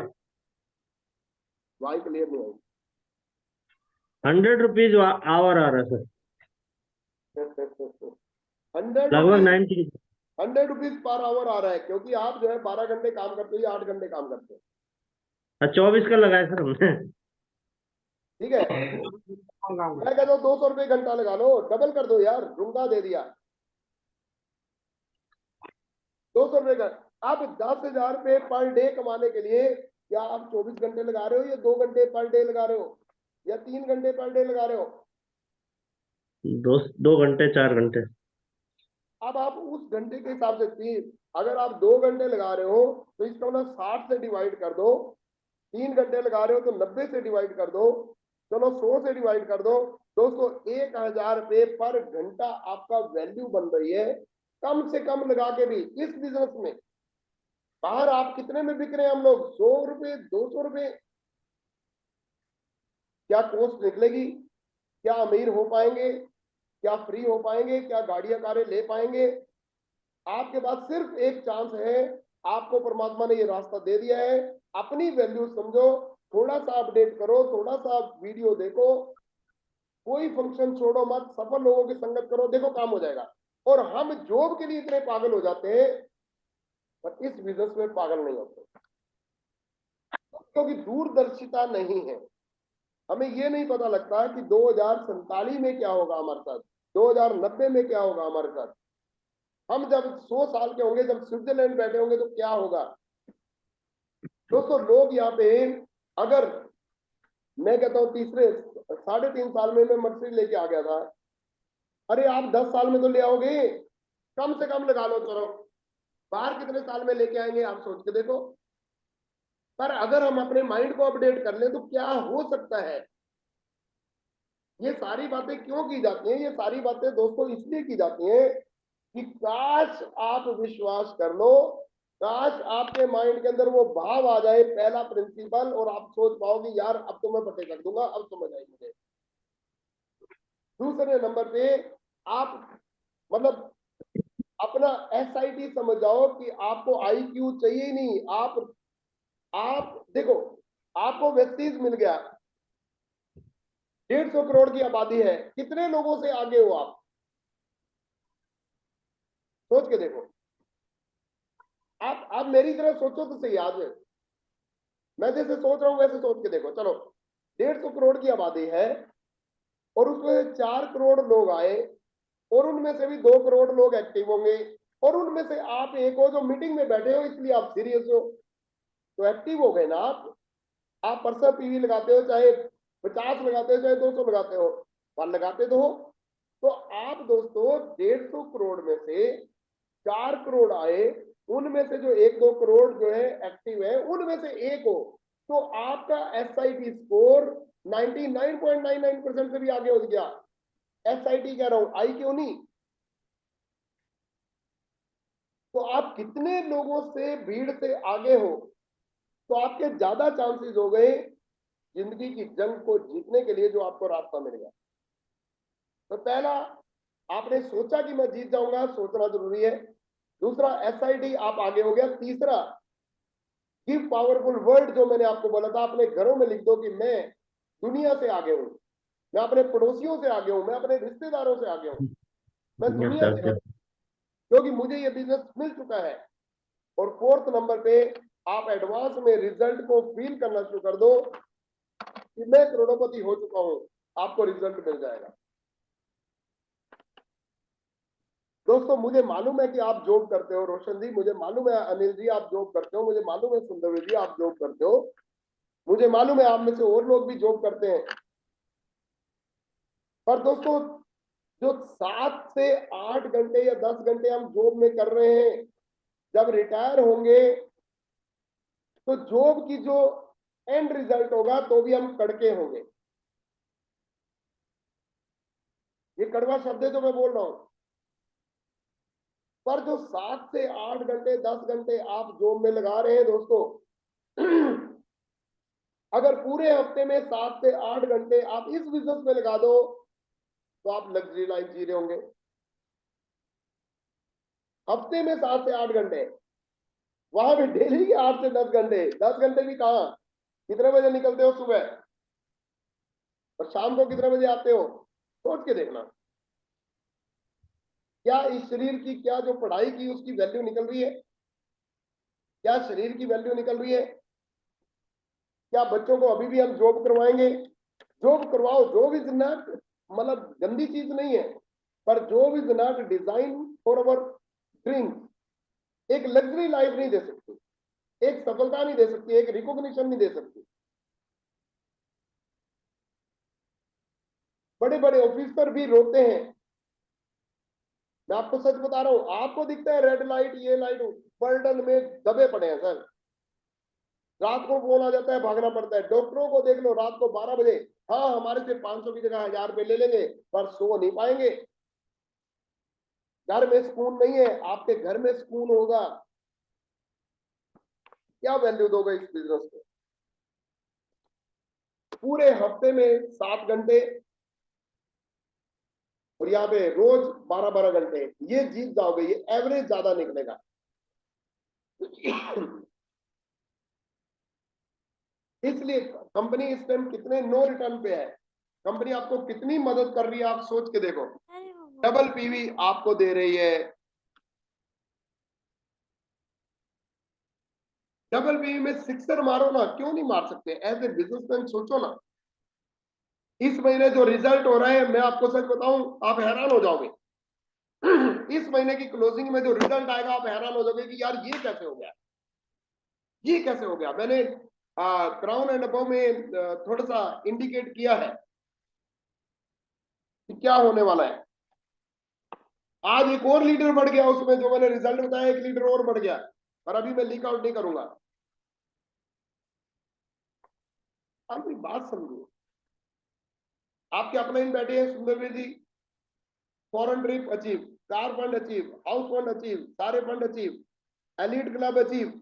वाई क्लियर नहीं आई। 100 रुपीज आवर आ रहा है सर, 100 लगभग रुपीज, 90। 100 रुपीज पर आवर आ रहा है, क्योंकि आप जो है 12 घंटे काम करते हो या 8 घंटे काम करते हो। 24 का लगाया सर हमने। ठीक है, मैं कहता हूँ 200 रुपये घंटा लगा लो, डबल कर दो यार, रुंगा दे दिया। 200 रुपये का, आप 10,000 रुपये पर डे कमाने के लिए क्या आप 24 घंटे लगा रहे हो, या 2 घंटे पर डे लगा रहे हो, या 3 घंटे पर डे लगा रहे हो? 2 घंटे 4 घंटे। अब आप उस घंटे के हिसाब से 3, अगर आप 2 घंटे लगा रहे हो तो इसका मतलब 60 से डिवाइड कर दो। 3 घंटे लगा रहे हो तो 90 से डिवाइड कर दो। चलो 100 से डिवाइड कर दो। दोस्तों 1,000 रुपये पर घंटा आपका वैल्यू बन रही है, कम से कम लगा के भी इस बिजनेस में। बाहर आप कितने में बिक रहे हैं हम लोग? 100 रुपये, 200 रुपये। क्या कॉस्ट निकलेगी? क्या अमीर हो पाएंगे? क्या फ्री हो पाएंगे? क्या गाड़ियां कारें ले पाएंगे? आपके पास सिर्फ एक चांस है, आपको परमात्मा ने ये रास्ता दे दिया है। अपनी वैल्यू समझो, थोड़ा सा अपडेट करो, थोड़ा सा वीडियो देखो, कोई फंक्शन छोड़ो मत, सफल लोगों की संगत करो, देखो काम हो जाएगा। और हम जॉब के लिए इतने पागल हो जाते हैं, पर इस बिजनेस में पागल नहीं होते, क्योंकि दूरदर्शिता नहीं है। हमें ये नहीं पता लगता कि 2047 में क्या होगा हमारे साथ, 2090 में क्या होगा हमारे साथ। हम जब 100 साल के होंगे, जब स्विट्जरलैंड बैठे होंगे तो क्या होगा। दोस्तों लोग यहाँ पे, अगर मैं कहता हूँ 3.5 साल में मैं मर्सिडीज लेके आ गया था, अरे आप 10 साल में तो ले आओगे, कम से कम लगा लो, चलो बाहर कितने साल में लेके आएंगे आप सोच के देखो। पर अगर हम अपने माइंड को अपडेट कर लें तो क्या हो सकता है। ये सारी बातें क्यों की जाती हैं? ये सारी बातें दोस्तों इसलिए की जाती हैं कि काश आप विश्वास कर लो, काश आपके माइंड के अंदर वो भाव आ जाए, पहला प्रिंसिपल, और आप सोच पाओगे यार अब तो मैं पते कर दूंगा, अब समझ आई मुझे। दूसरे नंबर पे आप मतलब अपना SIT समझ जाओ कि आपको IQ चाहिए ही नहीं। आप देखो, आपको वेस्टीज मिल गया, 150 करोड़ की आबादी है, कितने लोगों से आगे हो आप? सोच के देखो। आप मेरी तरह सोचो तो सही आज, मैं जैसे सोच रहा हूं वैसे सोच के देखो। चलो 150 करोड़ की आबादी है, और उसमें 4 करोड़ लोग आए, और उनमें से भी 2 करोड़ लोग एक्टिव होंगे, और उनमें से आप एक हो जो मीटिंग में बैठे हो इसलिए आप सीरियस हो, तो एक्टिव हो गए ना आप पर्सनल PV लगाते हो, चाहे 50 लगाते हो चाहे 200 लगाते हो, पर लगाते तो हो। तो आप दोस्तों 150 करोड़ में से 4 करोड़ आए, उनमें से जो 1-2 करोड़ जो है एक्टिव है, उनमें से एक हो, तो आपका SIT स्कोर 99.99% से भी आगे हो गया। SIT कह रहा हूं, आई क्यों नहीं। तो आप कितने लोगों से भीड़ से आगे हो, तो आपके ज्यादा चांसेस हो गए जिंदगी की जंग को जीतने के लिए जो आपको रास्ता मिल गया। तो पहला, आपने सोचा कि मैं जीत जाऊंगा, सोचना जरूरी है। दूसरा, SIT आप आगे हो गया। तीसरा, गिव पावरफुल वर्ड, जो मैंने आपको बोला था, अपने घरों में लिख दो कि मैं दुनिया से आगे हूं, मैं अपने पड़ोसियों से आगे हूं, मैं अपने रिश्तेदारों से आगे हूं, मैं यस दुनिया सर, से आगे, क्योंकि मुझे ये बिजनेस मिल चुका है। और फोर्थ नंबर पे, आप एडवांस में रिजल्ट को फील करना शुरू कर दो कि मैं करोड़पति हो चुका हूं, आपको रिजल्ट मिल जाएगा। दोस्तों, मुझे मालूम है कि आप जॉब करते हो, रोशन जी मुझे मालूम है, अनिल जी आप जॉब करते हो, मुझे मालूम है सुंदर जी आप जॉब करते हो, मुझे मालूम है आप में से और लोग भी जॉब करते हैं। पर दोस्तों, जो 7 से 8 घंटे या 10 घंटे हम जॉब में कर रहे हैं, जब रिटायर होंगे तो जॉब की जो एंड रिजल्ट होगा तो भी हम कड़के होंगे। ये कड़वा शब्द है जो मैं बोल रहा हूं। पर जो 7 से 8 घंटे 10 घंटे आप जॉब में लगा रहे हैं दोस्तों, अगर पूरे हफ्ते में 7 से 8 घंटे आप इस बिजनेस में लगा दो तो आप लग्जरी लाइफ जी रहे होंगे। हफ्ते में 7 से 8 घंटे, वहां भी डेली के 8 से 10 घंटे, 10 घंटे भी कहां, कितने बजे निकलते हो सुबह और शाम को कितने बजे आते हो, सोच के देखना। क्या इस शरीर की, क्या जो पढ़ाई की उसकी वैल्यू निकल रही है, क्या शरीर की वैल्यू निकल रही है। क्या बच्चों को अभी भी हम जॉब करवाएंगे, जॉब करवाओ, जॉब इज नॉट मतलब गंदी चीज नहीं है, पर job is not design for our dream. एक लग्जरी लाइफ नहीं दे सकती, एक सफलता नहीं दे सकती, एक रिकॉग्निशन नहीं दे सकती। बड़े बड़े ऑफिसर भी रोते हैं, मैं आपको सच बता रहा हूं। आपको दिखता है रेड लाइट, ये लाइट, बर्डन में दबे पड़े हैं सर। रात को फोन आ जाता है, भागना पड़ता है। डॉक्टरों को देख लो, रात को 12 बजे, हाँ हमारे से 500 की जगह 1000 रुपए ले लेंगे, पर सो नहीं पाएंगे। घर में सुकून नहीं है, आपके घर में सुकून होगा। क्या वैल्यू दोगे इस बिजनेस को। पूरे हफ्ते में 7 घंटे और यहाँ पे रोज 12-12 घंटे, ये जीत जाओगे, ये एवरेज ज्यादा निकलेगा। इसलिए कंपनी इस टाइम कितने नो रिटर्न पे है, कंपनी आपको कितनी मदद कर रही है, आप सोच के देखो। डबल पीवी आपको दे रही है, डबल पीवी में सिक्सर मारो ना, क्यों नहीं मार सकते। एज ए बिजनेसमैन सोचो ना, इस महीने जो रिजल्ट हो रहे हैं, मैं आपको सच बताऊं, आप हैरान हो जाओगे। इस महीने की क्लोजिंग में जो रिजल्ट आएगा, आप हैरान हो जाओगे कि यार ये कैसे हो गया, ये कैसे हो गया। मैंने क्राउन एंड अबव में थोड़ा सा इंडिकेट किया है कि क्या होने वाला है। आज एक और लीडर बढ़ गया उसमें, जो मैंने रिजल्ट बताया, एक लीडर और बढ़ गया, पर अभी मैं लीक आउट नहीं करूंगा। आप एक बात समझिए, आपके अपने इन बैठे हैं Sundarveer ji, foreign trip achieve, car fund achieve, house fund achieve, सारे fund achieve, elite club achieve.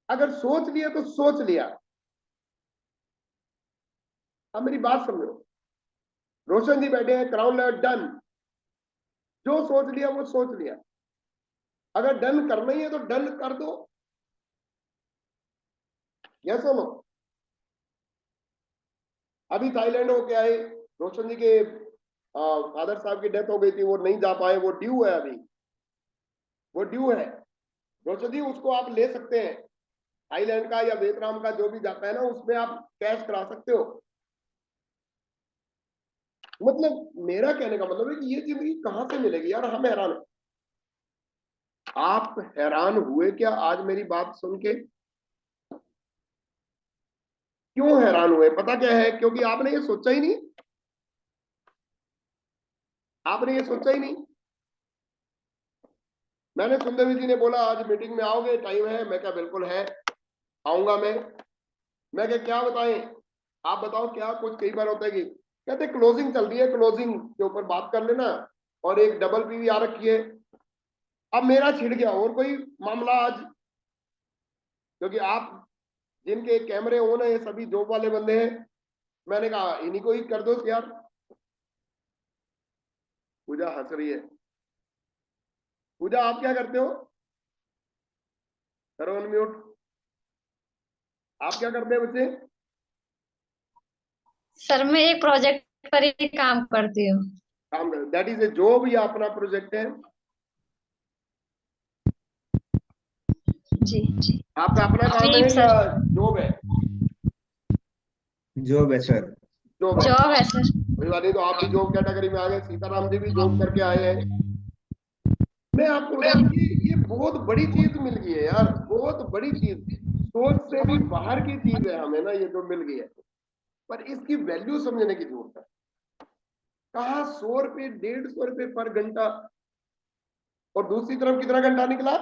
अगर सोच लिया तो सोच लिया। अब मेरी बात समझो, रोशन जी बैठे हैं, क्राउन लेवल डन, जो सोच लिया वो सोच लिया। अगर डन करना ही है तो डन कर दो, यस और नो। अभी थाईलैंड होके आए, रोशन जी के फादर साहब की डेथ हो गई थी, वो नहीं जा पाए, वो ड्यू है अभी, वो ड्यू है। रोशन जी उसको आप ले सकते हैं, थाईलैंड का या वियतनाम का जो भी जाता है ना, उसमें आप कैश करा सकते हो। मतलब मेरा कहने का मतलब है कि ये जिंदगी कहां से मिलेगी यार, हम हैरान हैं। आप हैरान हुए क्या आज मेरी बात सुन के। क्यों हैरान हुए, पता क्या है, क्योंकि आपने ये सोचा ही नहीं, आपने ये सोचा ही नहीं। मैंने सुंदर जी ने बोला आज मीटिंग में आओगे, टाइम है, मैं क्या बिल्कुल है। आऊंगा मैं क्या बताएं, आप बताओ क्या कुछ कई बार होता है कि कहते क्लोजिंग चल रही है, क्लोजिंग के ऊपर बात कर लेना, और एक डबल पीवी आ रखी है। अब मेरा छिड़ गया और कोई मामला आज, क्योंकि आप जिनके कैमरे ऑन है ये सभी जॉब वाले बंदे हैं, मैंने कहा इन्हीं को ही कर दो यार। पूजा हंस रही है। पूजा आप क्या करते हो? करो अनम्यूट। आप क्या करते हैं बच्चे? सर मैं एक प्रोजेक्ट पर ही काम करती हूँ। काम कर, दैट इज ए जॉब या अपना प्रोजेक्ट है? जी जी। आपका अपना काम जी है सर। या जॉब है? जॉब है सर। जॉब है। जॉब है सर। कोई बात नहीं, तो आप भी जॉब कैटेगरी में आ गए, सीताराम जी भी जॉब करके आए हैं। मैं आपको बता दूं ये बहुत बड़ी चीज मिल गई है यार, बहुत बड़ी चीज, सोच से भी बाहर की चीज है हमें ना ये जो मिल गई है, पर इसकी वैल्यू समझने की जरूरत है। कहा 100 रुपये 150 रुपये पर घंटा, और दूसरी तरफ कितना घंटा निकला,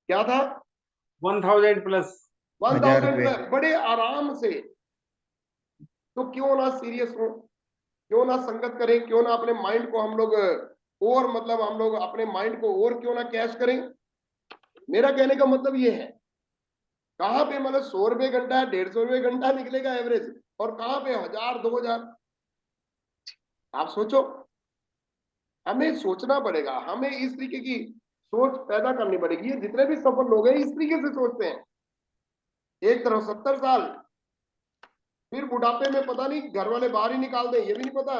क्या था? 1000 प्लस। 1000 1000 रुपये। प्लस, बड़े आराम से। तो क्यों ना सीरियस हो, क्यों ना संगत करें, क्यों ना अपने माइंड को हम लोग और मतलब हम लोग अपने माइंड को और क्यों ना कैश करें। मेरा कहने का मतलब ये है, कहां पे मतलब 100 रुपये घंटा 150 रुपये घंटा निकलेगा एवरेज, और कहां पे 1000 2000। आप सोचो, हमें सोचना पड़ेगा, हमें इस तरीके की सोच पैदा करनी पड़ेगी। ये जितने भी सफल लोग हैं इस तरीके से सोचते हैं। एक तरफ 70 साल, फिर बुढ़ापे में पता नहीं घर वाले बाहर ही निकाल दें, ये भी नहीं पता।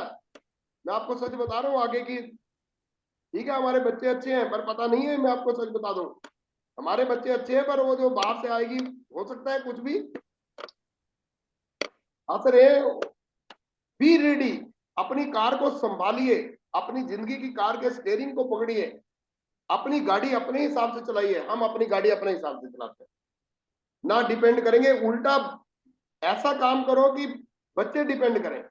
मैं आपको सच बता रहा हूँ आगे की, ठीक है हमारे बच्चे अच्छे हैं पर पता नहीं है, मैं आपको सच बता दूं, हमारे बच्चे अच्छे हैं पर वो जो बाहर से आएगी हो सकता है कुछ भी। असर है, बी रेडी, अपनी कार को संभालिए, अपनी जिंदगी की कार के स्टेयरिंग को पकड़िए, अपनी गाड़ी अपने हिसाब से चलाइए। हम अपनी गाड़ी अपने हिसाब से चलाते हैं, ना डिपेंड करेंगे। उल्टा ऐसा काम करो कि बच्चे डिपेंड करें,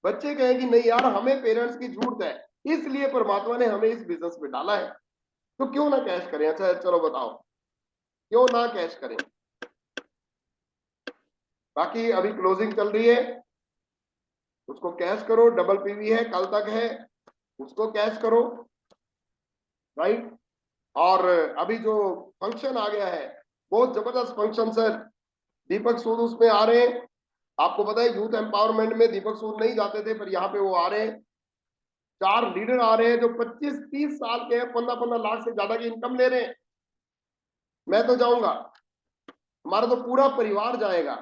बच्चे कहें कि नहीं यार हमें पेरेंट्स की जरूरत है, इसलिए परमात्मा ने हमें इस बिजनेस में डाला है, तो क्यों ना कैश करें। अच्छा चलो बताओ, क्यों ना कैश करें। बाकी अभी क्लोजिंग चल रही है, उसको कैश करो, डबल पीवी है कल तक है, उसको कैश करो, राइट। और अभी जो फंक्शन आ गया है, बहुत जबरदस्त फंक्शन सर, दीपक सूद उसमें आ रहे हैं। आपको पता है यूथ एम्पावरमेंट में दीपक सूद नहीं जाते थे, पर यहाँ पे वो आ रहे हैं। 4 लीडर आ रहे हैं जो 25-30 साल के हैं, 15-15 लाख से ज्यादा की इनकम ले रहे हैं। मैं तो जाऊंगा, हमारा तो पूरा परिवार जाएगा,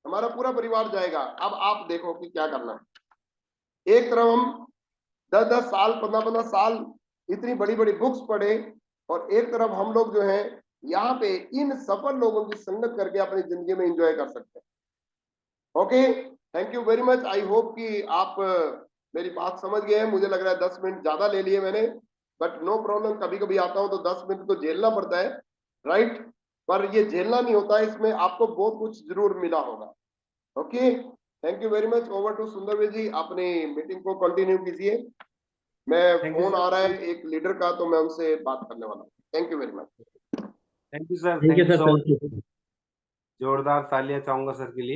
हमारा पूरा परिवार जाएगा। अब आप देखो कि क्या करना है। एक तरफ हम 10-10 साल 15-15 साल इतनी बड़ी बड़ी बुक्स पढ़े, और एक तरफ हम लोग जो है यहाँ पे इन सफल लोगों की संगत करके अपनी जिंदगी में एंजॉय कर सकते हैं। Okay, thank you very much. I hope कि आप मेरी बात समझ गए हैं। मुझे लग रहा है 10 मिनट ज्यादा ले लिए मैंने, बट नो प्रॉब्लम, कभी कभी आता हूं तो 10 मिनट तो झेलना पड़ता है, राइट। पर ये झेलना नहीं होता, इसमें आपको बहुत कुछ जरूर मिला होगा। Okay, thank you very much. Over to Sundar ji, अपनी मीटिंग को कंटिन्यू कीजिए। मैं थैंक यू फोन आ सर। रहा है एक लीडर का, तो मैं उनसे बात करने वाला हूँ। Thank you very much. Thank you sir. ठीक है thank you sir, so much. Thank you. जोरदार तालियां चाहूंगा सर के लिए।